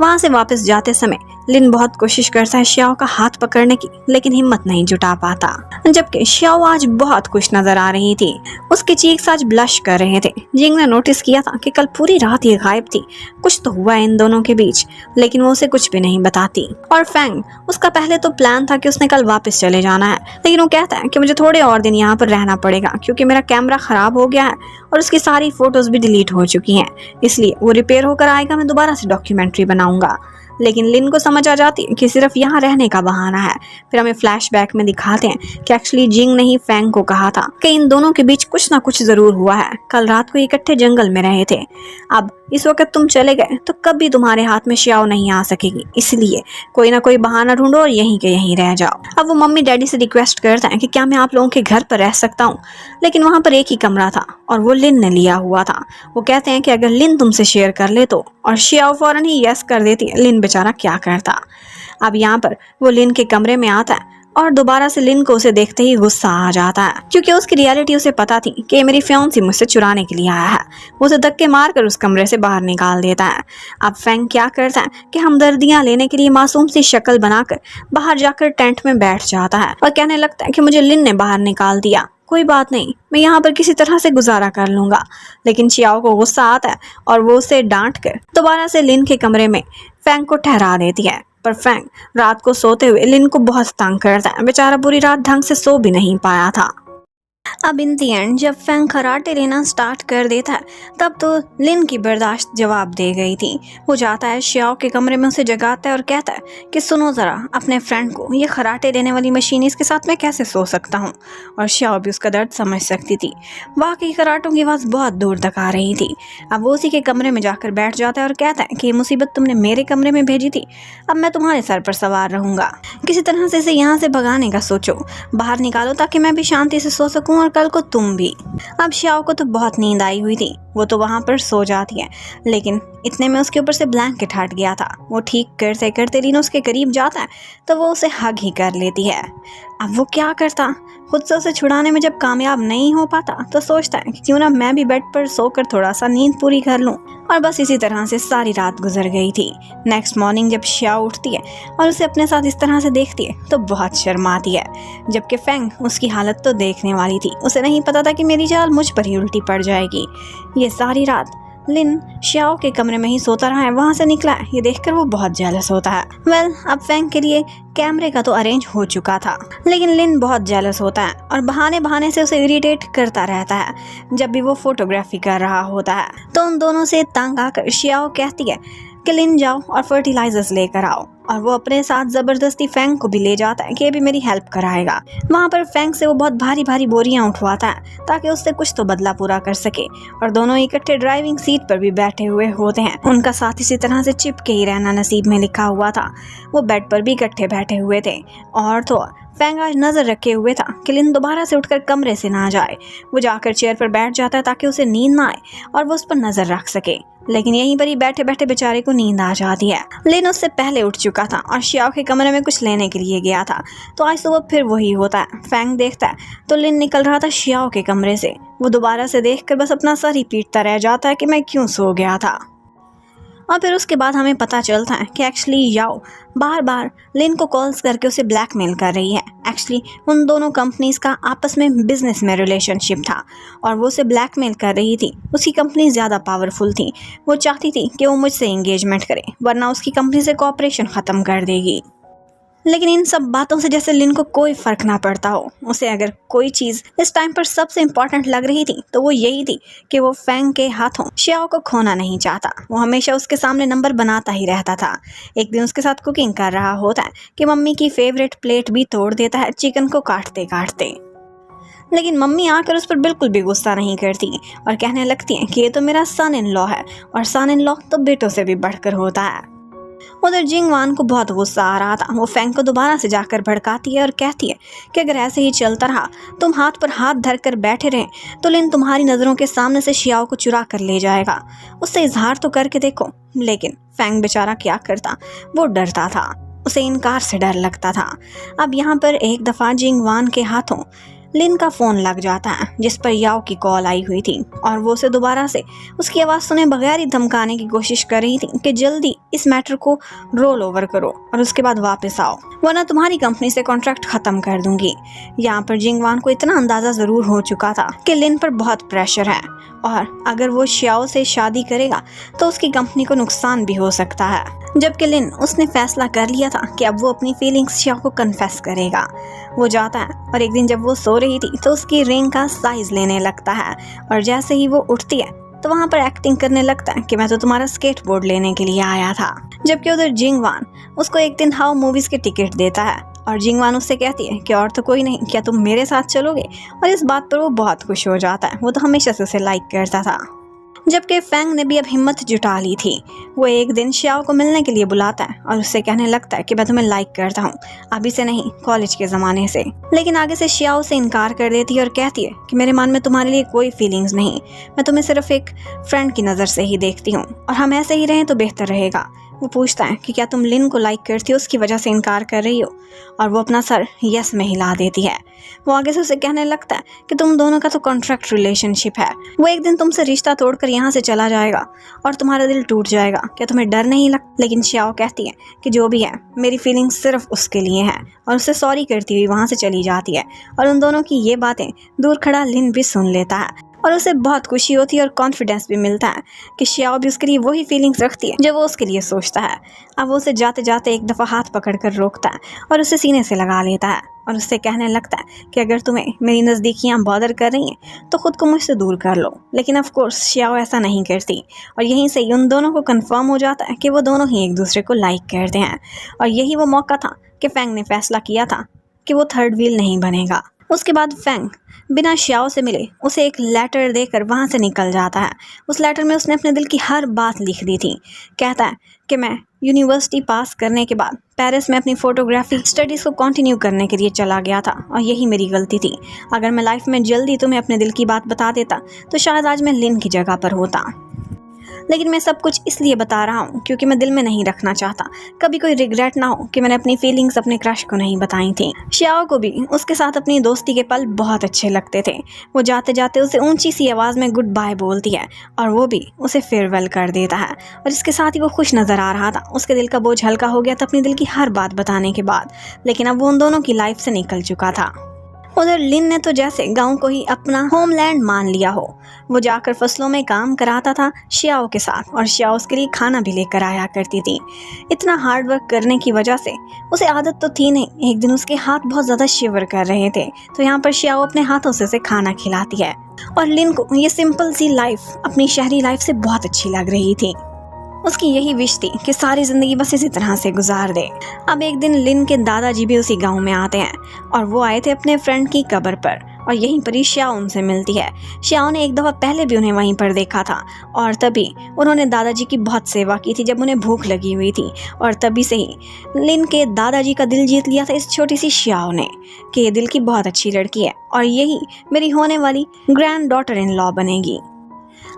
वहां से वापस जाते समय लिन बहुत कोशिश करता है श्याओ का हाथ पकड़ने की, लेकिन हिम्मत नहीं जुटा पाता। जबकि श्याओ आज बहुत खुश नजर आ रही थी, उसके चीक्स आज ब्लश कर रहे थे। जिंग ने नोटिस किया था कि कल पूरी रात ये गायब थी, कुछ तो हुआ है इन दोनों के बीच, लेकिन वो उसे कुछ भी नहीं बताती। और फैंग, उसका पहले तो प्लान था कि उसने कल वापस चले जाना है, लेकिन वो कहता है कि मुझे थोड़े और दिन यहाँ पर रहना पड़ेगा क्योंकि मेरा कैमरा खराब हो गया है और उसकी सारी फोटोज भी डिलीट हो चुकी हैं, इसलिए वो रिपेयर होकर आएगा, मैं दोबारा से डॉक्यूमेंट्री बनाऊंगा। लेकिन लिन को समझ आ जाती है कि सिर्फ यहाँ रहने का बहाना है। फिर हमें फ्लैशबैक में दिखाते हैं कि एक्चुअली जिंग ने ही फैंग को कहा था कि इन दोनों के बीच कुछ ना कुछ जरूर हुआ है, कल रात को इकट्ठे जंगल में रहे थे। अब इस वक्त तुम चले गए तो कभी तुम्हारे हाथ में श्याओ नहीं आ सकेगी, इसलिए कोई ना कोई बहाना ढूंढो और यहीं के यहीं रह जाओ। अब वो मम्मी डैडी से रिक्वेस्ट करता है कि क्या मैं आप लोगों के घर पर रह सकता हूँ, लेकिन वहाँ पर एक ही कमरा था और वो लिन ने लिया हुआ था। वो कहते हैं कि अगर लिन तुमसे शेयर कर ले तो, और श्याओ फौरन ही यस कर देती है। लिन बेचारा क्या करता। अब यहाँ पर वो लिन के कमरे में आता है, और दोबारा से लिन को उसे देखते ही गुस्सा आ जाता है, क्योंकि उसकी रियलिटी उसे पता थी कि ये मेरी फियांसी मुझसे चुराने के लिए आया है। वो उसे धक्के मारकर उस कमरे से बाहर निकाल देता है। अब फैंग क्या करता है कि हमदर्दियां लेने के लिए मासूम सी शक्ल बनाकर बाहर जाकर टेंट में बैठ जाता है और कहने लगता है कि मुझे लिन ने बाहर निकाल दिया, कोई बात नहीं, मैं यहाँ पर किसी तरह से गुजारा कर लूंगा। लेकिन शियाओ को गुस्सा आता है और वो उसे डांट कर दोबारा से लिन के कमरे में फैंग को ठहरा देती है। पर फैंग रात को सोते हुए लिन को बहुत तंग करता है। बेचारा पूरी रात ढंग से सो भी नहीं पाया था। अब इन दी एंड जब फैंग खराटे लेना स्टार्ट कर देता है तब तो लिन की बर्दाश्त जवाब दे गई थी। वो जाता है शियाओ के कमरे में, उसे जगाता है और कहता है कि सुनो ज़रा अपने फ्रेंड को, ये खराटे लेने वाली मशीन इसके साथ मैं कैसे सो सकता हूँ। और शियाओ भी उसका दर्द समझ सकती थी। वाकई खराटों की आवाज़ बहुत दूर तक आ रही थी। अब वो उसी के कमरे में जाकर बैठ जाता है और कहता है कि ये मुसीबत तुमने मेरे कमरे में भेजी थी, अब मैं तुम्हारे सर पर सवार रहूँगा। किसी तरह से इसे यहाँ से भगाने का सोचो, बाहर निकालो ताकि मैं भी शांति से सो सकूँ और कल को तुम भी। अब शियाओ को तो बहुत नींद आई हुई थी, वो तो वहां पर सो जाती है, लेकिन इतने में उसके ऊपर से ब्लैंकेट हट गया था। वो ठीक करते करते लिन उसके करीब जाता है तो वो उसे हग ही कर लेती है। अब वो क्या करता, खुद से उसे छुड़ाने में जब कामयाब नहीं हो पाता तो सोचता है कि क्यों ना मैं भी बेड पर सोकर थोड़ा सा नींद पूरी कर लूं। और बस इसी तरह से सारी रात गुजर गई थी। नेक्स्ट मॉर्निंग जब शियाओ उठती है और उसे अपने साथ इस तरह से देखती है तो बहुत शर्माती है, जबकि फैंग उसकी हालत तो देखने वाली थी। उसे नहीं पता था कि मेरी चाल मुझ पर ही उल्टी पड़ जाएगी। ये सारी रात लिन शियाओ के कमरे में ही सोता रहा है, वहां से निकला है, ये देखकर वो बहुत जेलस होता है। अब फैंग के लिए कैमरे का तो अरेंज हो चुका था, लेकिन लिन बहुत जेलस होता है और बहाने बहाने से उसे इरिटेट करता रहता है। जब भी वो फोटोग्राफी कर रहा होता है तो उन दोनों से तंग आकर शियाओ कहती है कि लिन जाओ और फर्टिलाइजर्स लेकर आओ, और वो अपने साथ जबरदस्ती फैंग को भी ले जाता है कि ये भी मेरी हेल्प कराएगा। वहाँ पर फैंग से वो बहुत भारी भारी बोरियां उठवाता है ताकि उससे कुछ तो बदला पूरा कर सके, और दोनों इकट्ठे ड्राइविंग सीट पर भी बैठे हुए होते हैं। उनका साथ इसी तरह से चिपके ही रहना नसीब में लिखा हुआ था। वो बेड पर भी इकट्ठे बैठे हुए थे और तो फैंग आज नजर रखे हुए था कि लिन दोबारा से उठकर कमरे से ना जाए। वो जाकर चेयर पर बैठ जाता है ताकि उसे नींद ना आए और वो उस पर नजर रख सके, लेकिन यहीं पर ही बैठे बैठे बेचारे को नींद आ जाती है। लिन उससे पहले उठ चुका था और शियाओ के कमरे में कुछ लेने के लिए गया था, तो आज सुबह फिर वही होता है। फैंग देखता है तो लिन निकल रहा था शियाओ के कमरे से। वो दोबारा से देखकर बस अपना सर ही पीटता रह जाता है कि मैं क्यों सो गया था। और फिर उसके बाद हमें पता चलता है कि एक्चुअली याओ बार बार लिन को कॉल्स करके उसे ब्लैकमेल कर रही है। एक्चुअली उन दोनों कंपनीज का आपस में बिजनेस में रिलेशनशिप था और वो उसे ब्लैकमेल कर रही थी। उसकी कंपनी ज़्यादा पावरफुल थी, वो चाहती थी कि वो मुझसे एंगेजमेंट करे वरना उसकी कंपनी से कॉपरेशन ख़त्म कर देगी। लेकिन इन सब बातों से जैसे लिन को कोई फ़र्क ना पड़ता हो। उसे अगर कोई चीज़ इस टाइम पर सबसे इम्पॉर्टेंट लग रही थी तो वो यही थी कि वो फैंग के हाथों शियाओ को खोना नहीं चाहता। वो हमेशा उसके सामने नंबर बनाता ही रहता था। एक दिन उसके साथ कुकिंग कर रहा होता है कि मम्मी की फेवरेट प्लेट भी तोड़ देता है चिकन को काटते काटते, लेकिन मम्मी आकर उस पर बिल्कुल भी गुस्सा नहीं करती और कहने लगती हैं कि ये तो मेरा सन इन लॉ है और सन इन लॉ तो बेटों से भी बढ़कर होता है। उधर जिंगवान को बहुत गुस्सा आ रहा था। वो फैंग को दोबारा से जाकर भड़काती है और कहती है कि अगर ऐसे ही चलता रहा, तुम हाथ पर हाथ धर कर बैठे रहें तो लिन तुम्हारी नज़रों के सामने से शियाओ को चुरा कर ले जाएगा। उससे इजहार तो करके देखो। लेकिन फैंग बेचारा क्या करता, वो डरता था, उसे इनकार से डर लगता था। अब यहाँ पर एक दफ़ा जिंगवान के हाथों लिन का फ़ोन लग जाता है जिस पर याओ की कॉल आई हुई थी और वो उसे दोबारा से उसकी आवाज़ सुने बगैर ही धमकाने की कोशिश कर रही थी कि जल्दी इस मैटर को रोल ओवर करो और उसके बाद वापस आओ वरना तुम्हारी कंपनी से कॉन्ट्रैक्ट ख़त्म कर दूंगी। यहाँ पर जिंगवान को इतना अंदाज़ा ज़रूर हो चुका था कि लिन पर बहुत प्रेशर है और अगर वो शियाओ से शादी करेगा तो उसकी कंपनी को नुकसान भी हो सकता है। जबकि लिन उसने फैसला कर लिया था कि अब वो अपनी फीलिंग्स शियाओ को कन्फेस करेगा। वो जाता है और एक दिन जब वो सो रही थी तो उसकी रिंग का साइज लेने लगता है और जैसे ही वो उठती है तो वहाँ पर एक्टिंग करने लगता है कि मैं तो तुम्हारा स्केटबोर्ड लेने के लिए आया था। जबकि उधर जिंगवान उसको एक दिन हाउ मूवीज़ के टिकट देता है और जिंगवान उससे कहती है कि और तो कोई नहीं, क्या तुम मेरे साथ चलोगे? और इस बात पर वो बहुत खुश हो जाता है। वो तो हमेशा से उसे लाइक करता था। जबकि फैंग ने भी अब हिम्मत जुटा ली थी। वो एक दिन शियाओ को मिलने के लिए बुलाता है और उससे कहने लगता है कि मैं तुम्हें लाइक करता हूँ, अभी से नहीं कॉलेज के ज़माने से। लेकिन आगे से शियाओ से इनकार कर देती है और कहती है कि मेरे मन में तुम्हारे लिए कोई फीलिंग्स नहीं, मैं तुम्हें सिर्फ एक फ्रेंड की नज़र से ही देखती हूँ और हम ऐसे ही रहें तो बेहतर रहेगा। वो पूछता है कि क्या तुम लिन को लाइक करती हो, उसकी वजह से इनकार कर रही हो, और वो अपना सर यस में हिला देती है। वो आगे से उसे कहने लगता है कि तुम दोनों का तो कॉन्ट्रैक्ट रिलेशनशिप है, वो एक दिन तुमसे रिश्ता तोड़कर यहाँ से चला जाएगा और तुम्हारा दिल टूट जाएगा, क्या तुम्हें डर नहीं लगता? लेकिन श्याओ कहती है कि जो भी है मेरी फीलिंग्स सिर्फ उसके लिए है, और उसे सॉरी करती हुई वहाँ से चली जाती है। और उन दोनों की ये बातें दूर खड़ा लिन भी सुन लेता है और उसे बहुत खुशी होती है और कॉन्फिडेंस भी मिलता है कि श्याओ भी उसके लिए वही फीलिंग्स रखती है जो वो उसके लिए सोचता है। अब वो उसे जाते जाते एक दफ़ा हाथ पकड़कर रोकता है और उसे सीने से लगा लेता है और उससे कहने लगता है कि अगर तुम्हें मेरी नज़दीकियाँ बॉदर कर रही हैं तो खुद को मुझसे दूर कर लो। लेकिन ऑफ कोर्स श्याओ ऐसा नहीं करती और यहीं से उन दोनों को कंफर्म हो जाता है कि वो दोनों ही एक दूसरे को लाइक करते हैं। और यही वो मौका था कि फेंग ने फैसला किया था कि वो थर्ड व्हील नहीं बनेगा। उसके बाद फेंग बिना श्याओ से मिले उसे एक लेटर देकर वहाँ से निकल जाता है। उस लेटर में उसने अपने दिल की हर बात लिख दी थी। कहता है कि मैं यूनिवर्सिटी पास करने के बाद पेरिस में अपनी फ़ोटोग्राफी स्टडीज़ को कंटिन्यू करने के लिए चला गया था और यही मेरी गलती थी। अगर मैं लाइफ में जल्दी तुम्हें अपने दिल की बात बता देता तो शायद आज मैं लिन की जगह पर होता, लेकिन मैं सब कुछ इसलिए बता रहा हूँ क्योंकि मैं दिल में नहीं रखना चाहता, कभी कोई रिग्रेट ना हो कि मैंने अपनी फीलिंग्स अपने क्रश को नहीं बताई थी। श्याओ को भी उसके साथ अपनी दोस्ती के पल बहुत अच्छे लगते थे। वो जाते जाते उसे ऊंची सी आवाज़ में गुड बाय बोलती है और वो भी उसे फेयरवेल कर देता है और इसके साथ ही वो खुश नज़र आ रहा था। उसके दिल का बोझ हल्का हो गया था अपने दिल की हर बात बताने के बाद, लेकिन अब वो उन दोनों की लाइफ से निकल चुका था। उधर लिन ने तो जैसे गांव को ही अपना होमलैंड मान लिया हो। वो जाकर फसलों में काम कराता था श्याओ के साथ और श्याओ उसके लिए खाना भी लेकर आया करती थी। इतना हार्ड वर्क करने की वजह से उसे आदत तो थी नहीं। एक दिन उसके हाथ बहुत ज़्यादा शिवर कर रहे थे तो यहाँ पर श्याओ अपने हाथों से उसे खाना खिलाती है और लिन को ये सिंपल सी लाइफ अपनी शहरी लाइफ से बहुत अच्छी लग रही थी। उसकी यही विश थी कि सारी ज़िंदगी बस इसी तरह से गुजार दे। अब एक दिन लिन के दादाजी भी उसी गांव में आते हैं और वो आए थे अपने फ्रेंड की कब्र पर और यहीं पर ही श्याओ उनसे मिलती है। श्याओ ने एक दफ़ा पहले भी उन्हें वहीं पर देखा था और तभी उन्होंने दादाजी की बहुत सेवा की थी जब उन्हें भूख लगी हुई थी, और तभी से ही लिन के दादाजी का दिल जीत लिया था इस छोटी सी श्याओ ने कि ये दिल की बहुत अच्छी लड़की है और यही मेरी होने वाली ग्रैंड डॉटर इन लॉ बनेगी।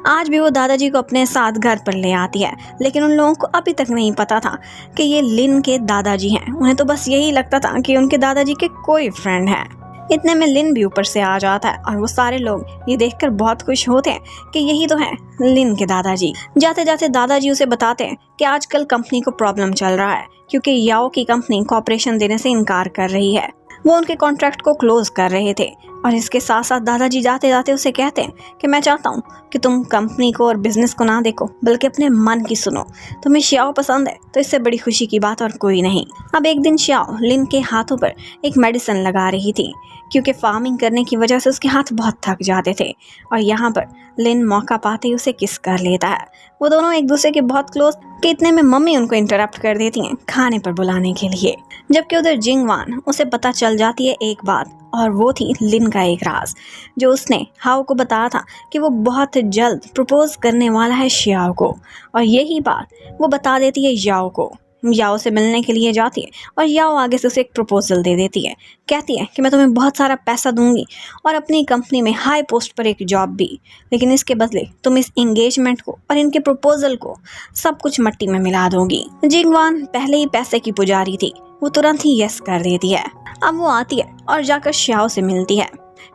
आज भी वो दादाजी को अपने साथ घर पर ले आती है, लेकिन उन लोगों को अभी तक नहीं पता था कि ये लिन के दादाजी हैं। उन्हें तो बस यही लगता था कि उनके दादाजी के कोई फ्रेंड है। इतने में लिन भी ऊपर से आ जाता है और वो सारे लोग ये देखकर बहुत खुश होते हैं कि यही तो है लिन के दादाजी। जाते जाते दादाजी उसे बताते हैं कि आजकल कंपनी को प्रॉब्लम चल रहा है क्योंकि याओ की कंपनी कॉर्पोरेशन देने से इनकार कर रही है। वो उनके कॉन्ट्रैक्ट को क्लोज कर रहे थे और इसके साथ साथ दादाजी जाते जाते उसे कहते हैं कि मैं चाहता हूँ कि तुम कंपनी को और बिजनेस को ना देखो बल्कि अपने मन की सुनो। तुम्हें श्याओ पसंद है तो इससे बड़ी खुशी की बात और कोई नहीं। अब एक दिन श्याओ लिन के हाथों पर एक मेडिसिन लगा रही थी क्योंकि फार्मिंग करने की वजह से उसके हाथ बहुत थक जाते थे और यहाँ पर लिन मौका पाते ही उसे किस कर लेता है। वो दोनों एक दूसरे के बहुत क्लोज कि इतने में मम्मी उनको इंटरप्ट कर देती हैं खाने पर बुलाने के लिए, जबकि उधर जिंगवान उसे पता चल जाती है एक बात और वो थी लिन का एक राज जो उसने हाओ को बताया था कि वो बहुत जल्द प्रपोज करने वाला है श्याओ को, और यही बात वो बता देती है याओ को। याओ से मिलने के लिए जाती है और याओ आगे से उसे एक प्रपोजल दे देती है। कहती है कि मैं तुम्हें बहुत सारा पैसा दूंगी और अपनी कंपनी में हाई पोस्ट पर एक जॉब भी, लेकिन इसके बदले तुम इस एंगेजमेंट को और इनके प्रपोजल को सब कुछ मिट्टी में मिला दोगी। जिंगवान पहले ही पैसे की पुजारी थी, वो तुरंत ही यस कर देती है। अब वो आती है और जाकर श्याओ से मिलती है।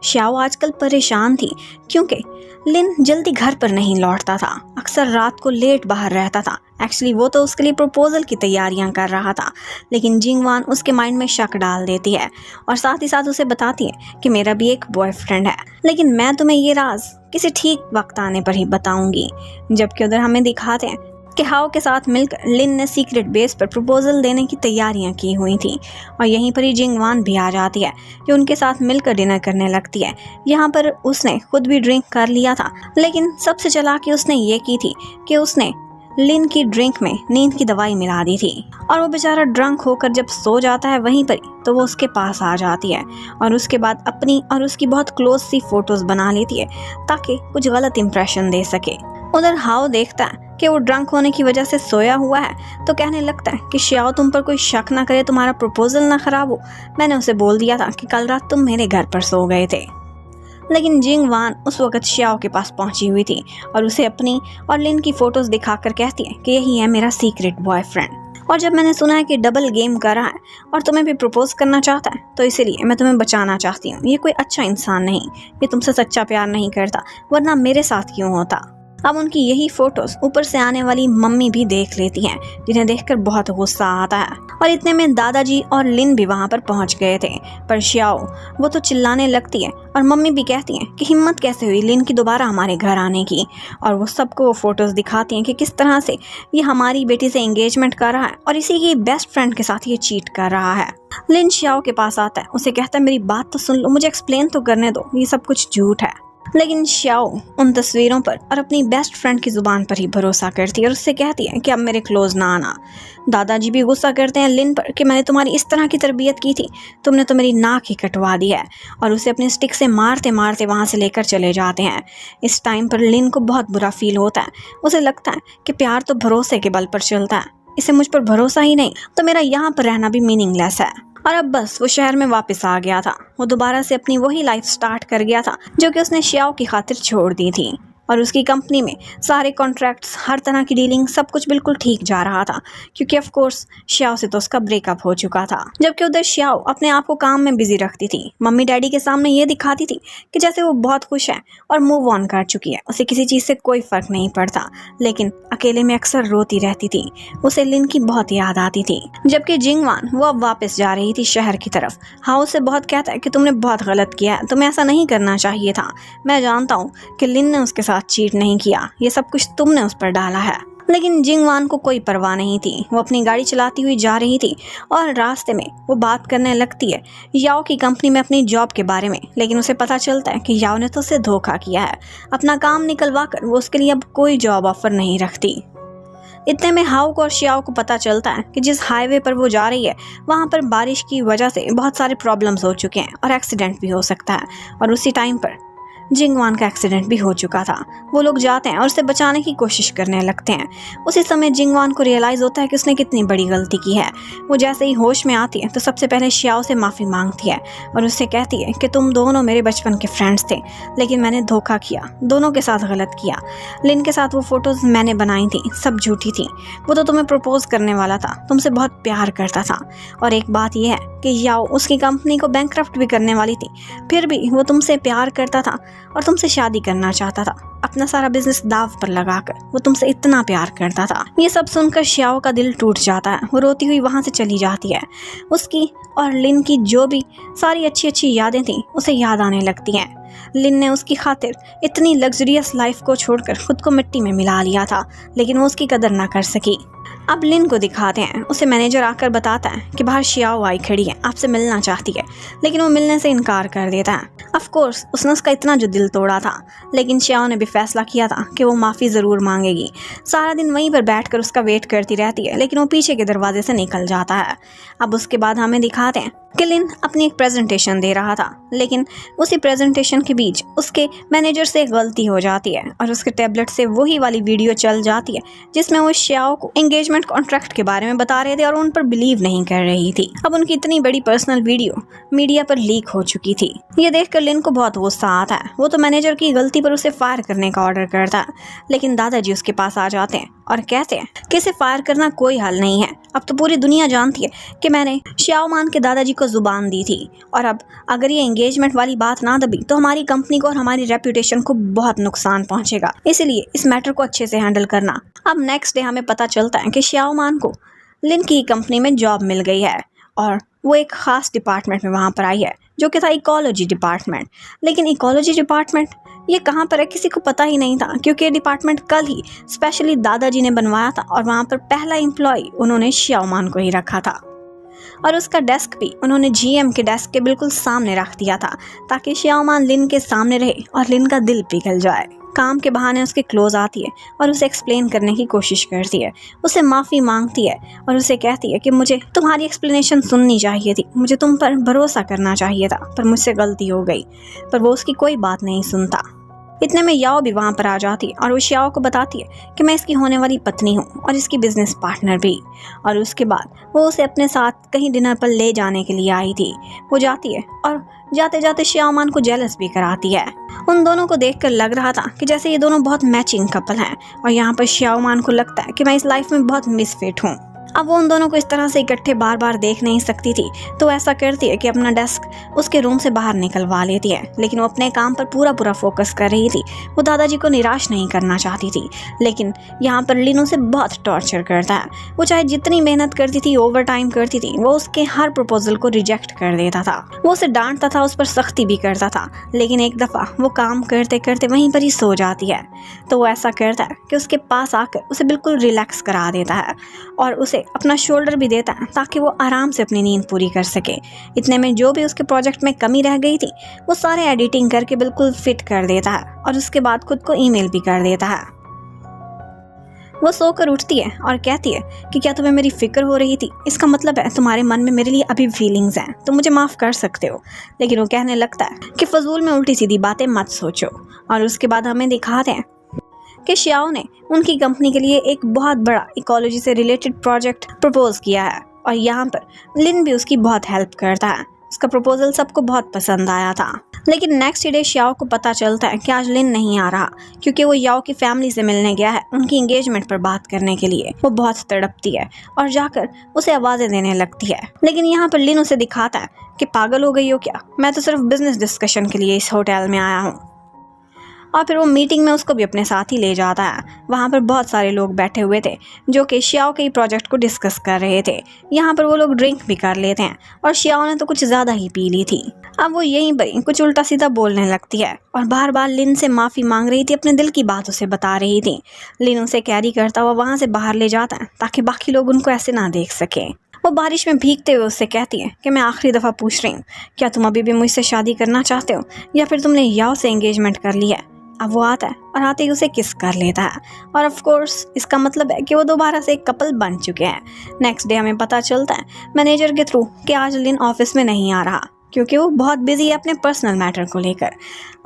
श्याओ आजकल परेशान थी क्योंकि लिन जल्दी घर पर नहीं लौटता था, अक्सर रात को लेट बाहर रहता था। एक्चुअली वो तो उसके लिए प्रपोजल की तैयारियां कर रहा था, लेकिन जिंगवान उसके माइंड में शक डाल देती है और साथ ही साथ उसे बताती है कि मेरा भी एक बॉयफ्रेंड है, लेकिन मैं तुम्हें ये राज किसी ठीक वक्त आने पर ही बताऊंगी। जबकि उधर हमें दिखाते हैं कि हाओ के साथ मिलकर लिन ने सीक्रेट बेस पर प्रपोजल देने की तैयारियां की हुई थी और यहीं पर ही जिंगवान भी आ जाती है जो उनके साथ मिलकर डिनर करने लगती है। यहाँ पर उसने खुद भी ड्रिंक कर लिया था, लेकिन सबसे चालाकी उसने ये की थी कि उसने लिन की ड्रिंक में नींद की दवाई मिला दी थी और वो बेचारा ड्रंक होकर जब सो जाता है वहीं पर तो वो उसके पास आ जाती है और उसके बाद अपनी और उसकी बहुत क्लोज सी फोटोज बना लेती है ताकि कुछ गलत इंप्रेशन दे सके। उधर हाओ देखता है कि वो ड्रंक होने की वजह से सोया हुआ है तो कहने लगता है कि श्याओ तुम पर कोई शक ना करे, तुम्हारा प्रपोजल ना खराब हो। मैंने उसे बोल दिया था कि कल रात तुम मेरे घर पर सो गए थे। लेकिन जिंग वान उस वक्त श्याओ के पास पहुंची हुई थी और उसे अपनी और लिन की फोटोज दिखाकर कहती है कि यही है मेरा सीक्रेट बॉयफ्रेंड, और जब मैंने सुना है कि डबल गेम कर रहा है और तुम्हें भी प्रपोज करना चाहता है तो इसीलिए मैं तुम्हें बचाना चाहती हूँ। ये कोई अच्छा इंसान नहीं, ये तुमसे सच्चा प्यार नहीं करता, वरना मेरे साथ क्यों होता। अब उनकी यही फोटोज ऊपर से आने वाली मम्मी भी देख लेती हैं, जिन्हें देखकर बहुत गुस्सा आता है। और इतने में दादाजी और लिन भी वहां पर पहुंच गए थे, पर श्याओ वो तो चिल्लाने लगती है और मम्मी भी कहती हैं कि हिम्मत कैसे हुई लिन की दोबारा हमारे घर आने की। और वो सबको वो फोटोज दिखाती हैं कि किस तरह से ये हमारी बेटी से एंगेजमेंट कर रहा है और इसी की बेस्ट फ्रेंड के साथ ये चीट कर रहा है। लिन श्याओ के पास आता है, उसे कहता है मेरी बात तो सुन लो, मुझे एक्सप्लेन तो करने दो, ये सब कुछ झूठ है। लेकिन श्याओ उन तस्वीरों पर और अपनी बेस्ट फ्रेंड की जुबान पर ही भरोसा करती है और उससे कहती है कि अब मेरे क्लोज ना आना। दादाजी भी गुस्सा करते हैं लिन पर कि मैंने तुम्हारी इस तरह की तरबियत की थी, तुमने तो मेरी नाक ही कटवा दी है, और उसे अपने स्टिक से मारते मारते वहाँ से लेकर चले जाते हैं। इस टाइम पर लिन को बहुत बुरा फील होता है, उसे लगता है कि प्यार तो भरोसे के बल पर चलता है, इसे मुझ पर भरोसा ही नहीं तो मेरा यहाँ पर रहना भी मीनिंगलेस है। और अब बस वो शहर में वापस आ गया था, वो दोबारा से अपनी वही लाइफ स्टार्ट कर गया था जो कि उसने श्याओ की खातिर छोड़ दी थी। और उसकी कंपनी में सारे कॉन्ट्रैक्ट्स, हर तरह की डीलिंग, सब कुछ बिल्कुल ठीक जा रहा था, क्योंकि ऑफ कोर्स श्याओ से तो उसका ब्रेकअप हो चुका था। जबकि उधर श्याओ अपने आप को काम में बिजी रखती थी, मम्मी डैडी के सामने ये दिखाती थी कि जैसे वो बहुत खुश है और मूव ऑन कर चुकी है, उसे किसी चीज़ से कोई फर्क नहीं पड़ता, लेकिन अकेले में अक्सर रोती रहती थी, उसे लिन की बहुत याद आती थी। जबकि जिंगवान वो अब वापस जा रही थी शहर की तरफ। हाउ से बहुत कहता है कि तुमने बहुत गलत किया है, तुम्हें ऐसा नहीं करना चाहिए था, मैं जानता हूँ कि लिन ने उसके साथ चीट नहीं किया, ये सब कुछ तुमने उस पर डाला है। लेकिन जिंगवान को कोई परवाह नहीं थी, वो अपनी गाड़ी चलाती हुई जा रही थी और रास्ते में वो बात करने लगती है याओ की कंपनी में अपनी जॉब के बारे में। लेकिन उसे पता चलता है कि याओ ने तो उसे धोखा किया है, अपना काम निकलवा कर वो उसके लिए अब कोई जॉब ऑफर नहीं रखती। इतने में हाउ को और श्याओ को पता चलता है कि जिस हाईवे पर वो जा रही है वहाँ पर बारिश की वजह से बहुत सारे प्रॉब्लम्स हो चुके हैं और एक्सीडेंट भी हो सकता है। और उसी टाइम पर जिंगवान का एक्सीडेंट भी हो चुका था। वो लोग जाते हैं और उसे बचाने की कोशिश करने लगते हैं। उसी समय जिंगवान को रियलाइज़ होता है कि उसने कितनी बड़ी गलती की है। वो जैसे ही होश में आती है तो सबसे पहले श्याओ से माफ़ी मांगती है और उससे कहती है कि तुम दोनों मेरे बचपन के फ्रेंड्स थे, लेकिन मैंने धोखा किया, दोनों के साथ गलत किया। लिन के साथ वो फ़ोटोज़ मैंने बनाई थी, सब झूठी थी, वो तो तुम्हें प्रपोज करने वाला था, तुमसे बहुत प्यार करता था। और एक बात यह है कि याओ उसकी कंपनी को बैंकक्रप्ट भी करने वाली थी, फिर भी वो तुमसे प्यार करता था और तुमसे शादी करना चाहता था, अपना सारा बिजनेस दाव पर लगाकर वो तुमसे इतना प्यार करता था। ये सब सुनकर श्याओ का दिल टूट जाता है, वो रोती हुई वहाँ से चली जाती है। उसकी और लिन की जो भी सारी अच्छी अच्छी यादें थी उसे याद आने लगती हैं। लिन ने उसकी खातिर इतनी लग्जरियस लाइफ को छोड़कर खुद को मिट्टी में मिला लिया था, लेकिन वो उसकी कदर ना कर सकी। अब लिन को दिखाते हैं, उसे मैनेजर आकर बताता है कि बाहर श्याओ आई खड़ी है, आपसे मिलना चाहती है, लेकिन वो मिलने से इनकार कर देता है। ऑफ कोर्स उसने उसका इतना जो दिल तोड़ा था, लेकिन श्याओ ने भी फैसला किया था कि वो माफ़ी ज़रूर मांगेगी। सारा दिन वहीं पर बैठकर उसका वेट करती रहती है, लेकिन वो पीछे के दरवाजे से निकल जाता है। अब उसके बाद हमें दिखाते हैं कि लिन अपनी एक प्रेजेंटेशन दे रहा था, लेकिन उसी प्रेजेंटेशन के बीच उसके मैनेजर से गलती हो जाती है और उसके टैबलेट से वही वाली वीडियो चल जाती है जिसमें वो श्याओ को एंगेजमेंट कॉन्ट्रैक्ट के बारे में बता रहे थे और उन पर बिलीव नहीं कर रही थी। अब उनकी इतनी बड़ी पर्सनल वीडियो मीडिया पर लीक हो चुकी थी। ये देखकर लिन को बहुत गुस्सा आता है, वो तो मैनेजर की गलती पर उसे फायर करने का ऑर्डर करता है, लेकिन दादाजी उसके पास आ जाते हैं और कहते हैं कि इसे फायर करना कोई हल नहीं है, अब तो पूरी दुनिया जानती है कि मैंने श्याओ मान के दादाजी को जुबान दी थी, और अब अगर ये एंगेजमेंट वाली बात ना दबी तो हमारी कंपनी को और हमारी रेपुटेशन को बहुत नुकसान पहुंचेगा, इसलिए इस मैटर को अच्छे से हैंडल करना। अब नेक्स्ट डे हमें पता चलता है कि श्याओ मान को लिन की कंपनी में जॉब मिल गई है और वो एक ख़ास डिपार्टमेंट में वहाँ पर आई है जो कि था इकोलॉजी डिपार्टमेंट। लेकिन इकोलॉजी डिपार्टमेंट ये कहाँ पर है किसी को पता ही नहीं था, क्योंकि ये डिपार्टमेंट कल ही स्पेशली दादाजी ने बनवाया था और वहाँ पर पहला एम्प्लॉय उन्होंने श्याओ मान को ही रखा था। और उसका डेस्क भी उन्होंने जीएम के डेस्क के बिल्कुल सामने रख दिया था ताकि श्याओ मान लिन के सामने रहे और लिन का दिल पिघल जाए। काम के बहाने उसके क्लोज आती है और उसे एक्सप्लेन करने की कोशिश करती है, उसे माफ़ी मांगती है और उसे कहती है कि मुझे तुम्हारी एक्सप्लेनेशन सुननी चाहिए थी, मुझे तुम पर भरोसा करना चाहिए था, पर मुझसे गलती हो गई। पर वो उसकी कोई बात नहीं सुनता। इतने में याओ भी वहाँ पर आ जाती है और वो श्याओ को बताती है कि मैं इसकी होने वाली पत्नी हूँ और इसकी बिजनेस पार्टनर भी। और उसके बाद वो उसे अपने साथ कहीं डिनर पर ले जाने के लिए आई थी। वो जाती है और जाते जाते श्याओमान को जेलस भी कराती है। उन दोनों को देखकर लग रहा था कि जैसे ये दोनों बहुत मैचिंग कपल हैं और यहाँ पर श्याओमान को लगता है कि मैं इस लाइफ में बहुत मिसफिट हूँ। अब वो उन दोनों को इस तरह से इकट्ठे बार बार देख नहीं सकती थी, तो ऐसा करती है कि अपना डेस्क उसके रूम से बाहर निकलवा लेती है। लेकिन वो अपने काम पर पूरा फोकस कर रही थी। वो दादाजी को निराश नहीं करना चाहती थी, लेकिन यहाँ पर लिन उसे बहुत टॉर्चर करता है। वो चाहे जितनी मेहनत करती थी, ओवर टाइम करती थी, वो उसके हर प्रपोजल को रिजेक्ट कर देता था। वो उसे डांटता था, उस पर सख्ती भी करता था, लेकिन एक दफ़ा वो काम करते करते वहीं पर ही सो जाती है। तो वो ऐसा करता है कि उसके पास आकर उसे बिल्कुल रिलैक्स करा देता है और उसे अपना शोल्डर भी देता है ताकि वो आराम से अपनी नींद पूरी कर सके। इतने में जो भी उसके प्रोजेक्ट में कमी रह गई थी वो सारे एडिटिंग करके बिल्कुल फिट कर देता है और उसके बाद खुद को ईमेल भी कर देता है। वो सोकर उठती है और कहती है कि क्या तुम्हें मेरी फिक्र हो रही थी? इसका मतलब है तुम्हारे मन में मेरे लिए अभी फीलिंग्स हैं, तो मुझे माफ़ कर सकते हो। लेकिन वो कहने लगता है कि फजूल में उल्टी सीधी बातें मत सोचो। और उसके बाद हमें दिखाते हैं कि श्याओ ने उनकी कंपनी के लिए एक बहुत बड़ा इकोलॉजी से रिलेटेड प्रोजेक्ट प्रपोज किया है और यहाँ पर लिन भी उसकी बहुत हेल्प करता है। उसका प्रपोजल सबको बहुत पसंद आया था। लेकिन नेक्स्ट डे श्याओ को पता चलता है कि आज लिन नहीं आ रहा, क्योंकि वो याओ की फैमिली से मिलने गया है उनकी एंगेजमेंट पर बात करने के लिए। वो बहुत तड़पती है और जाकर उसे आवाज़ें देने लगती है। लेकिन यहाँ पर लिन उसे दिखाता है कि पागल हो गई हो क्या, मैं तो सिर्फ बिजनेस डिस्कशन के लिए इस होटल में आया हूँ। और फिर वो मीटिंग में उसको भी अपने साथ ही ले जाता है। वहाँ पर बहुत सारे लोग बैठे हुए थे जो कि श्याओ के प्रोजेक्ट को डिस्कस कर रहे थे। यहाँ पर वो लोग ड्रिंक भी कर लेते हैं और श्याओ ने तो कुछ ज़्यादा ही पी ली थी। अब वो यहीं पर कुछ उल्टा सीधा बोलने लगती है और बार बार लिन से माफ़ी मांग रही थी, अपने दिल की बात उसे बता रही थी। लिन उसे कैरी करता हुआ वहाँ से बाहर ले जाता है ताकि बाकी लोग उनको ऐसे ना देख सकें। वो बारिश में भीगते हुए उससे कहती है कि मैं आखिरी दफ़ा पूछ रही हूँ, क्या तुम अभी भी मुझसे शादी करना चाहते हो या फिर तुमने याओ से एंगेजमेंट कर ली है? अब वो आता है और आते ही उसे किस कर लेता है और ऑफ कोर्स इसका मतलब है कि वो दोबारा से एक कपल बन चुके हैं। नेक्स्ट डे हमें पता चलता है मैनेजर के थ्रू कि आज लिन ऑफिस में नहीं आ रहा क्योंकि वो बहुत बिजी है अपने पर्सनल मैटर को लेकर।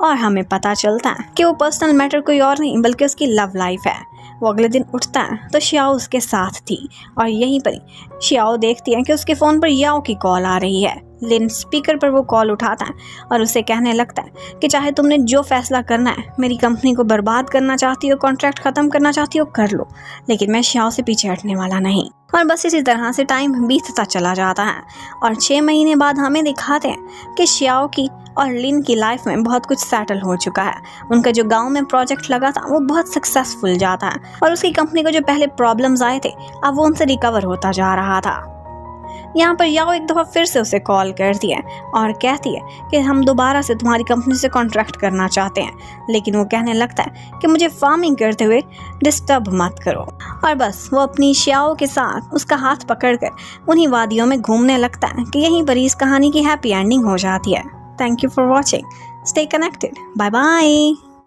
और हमें पता चलता है कि वो पर्सनल मैटर कोई और नहीं बल्कि उसकी लव लाइफ है। वो अगले दिन उठता है तो श्याओ उसके साथ थी और यहीं पर श्याओ देखती है कि उसके फ़ोन पर याओ की कॉल आ रही है। लिन स्पीकर पर वो कॉल उठाता है और उसे कहने लगता है कि चाहे तुमने जो फैसला करना है, मेरी कंपनी को बर्बाद करना चाहती हो, कॉन्ट्रैक्ट ख़त्म करना चाहती हो, कर लो, लेकिन मैं श्याओ से पीछे हटने वाला नहीं। और बस इसी तरह से टाइम बीतता चला जाता है और 6 महीने बाद हमें दिखाते हैं कि श्याओ की और लिन की लाइफ में बहुत कुछ सेटल हो चुका है। उनका जो गांव में प्रोजेक्ट लगा था वो बहुत सक्सेसफुल जाता है और उसकी कंपनी को जो पहले प्रॉब्लम्स आए थे अब वो उनसे रिकवर होता जा रहा था। यहाँ पर याओ एक दफ़ा फिर से उसे कॉल करती है और कहती है कि हम दोबारा से तुम्हारी कंपनी से कॉन्ट्रैक्ट करना चाहते हैं, लेकिन वो कहने लगता है कि मुझे फार्मिंग करते हुए डिस्टर्ब मत करो। और बस वो अपनी श्याओ के साथ उसका हाथ पकड़कर उन्हीं वादियों में घूमने लगता है कि यहीं पर इस कहानी की हैप्पी एंडिंग हो जाती है। Thank you for watching. Stay connected. Bye bye.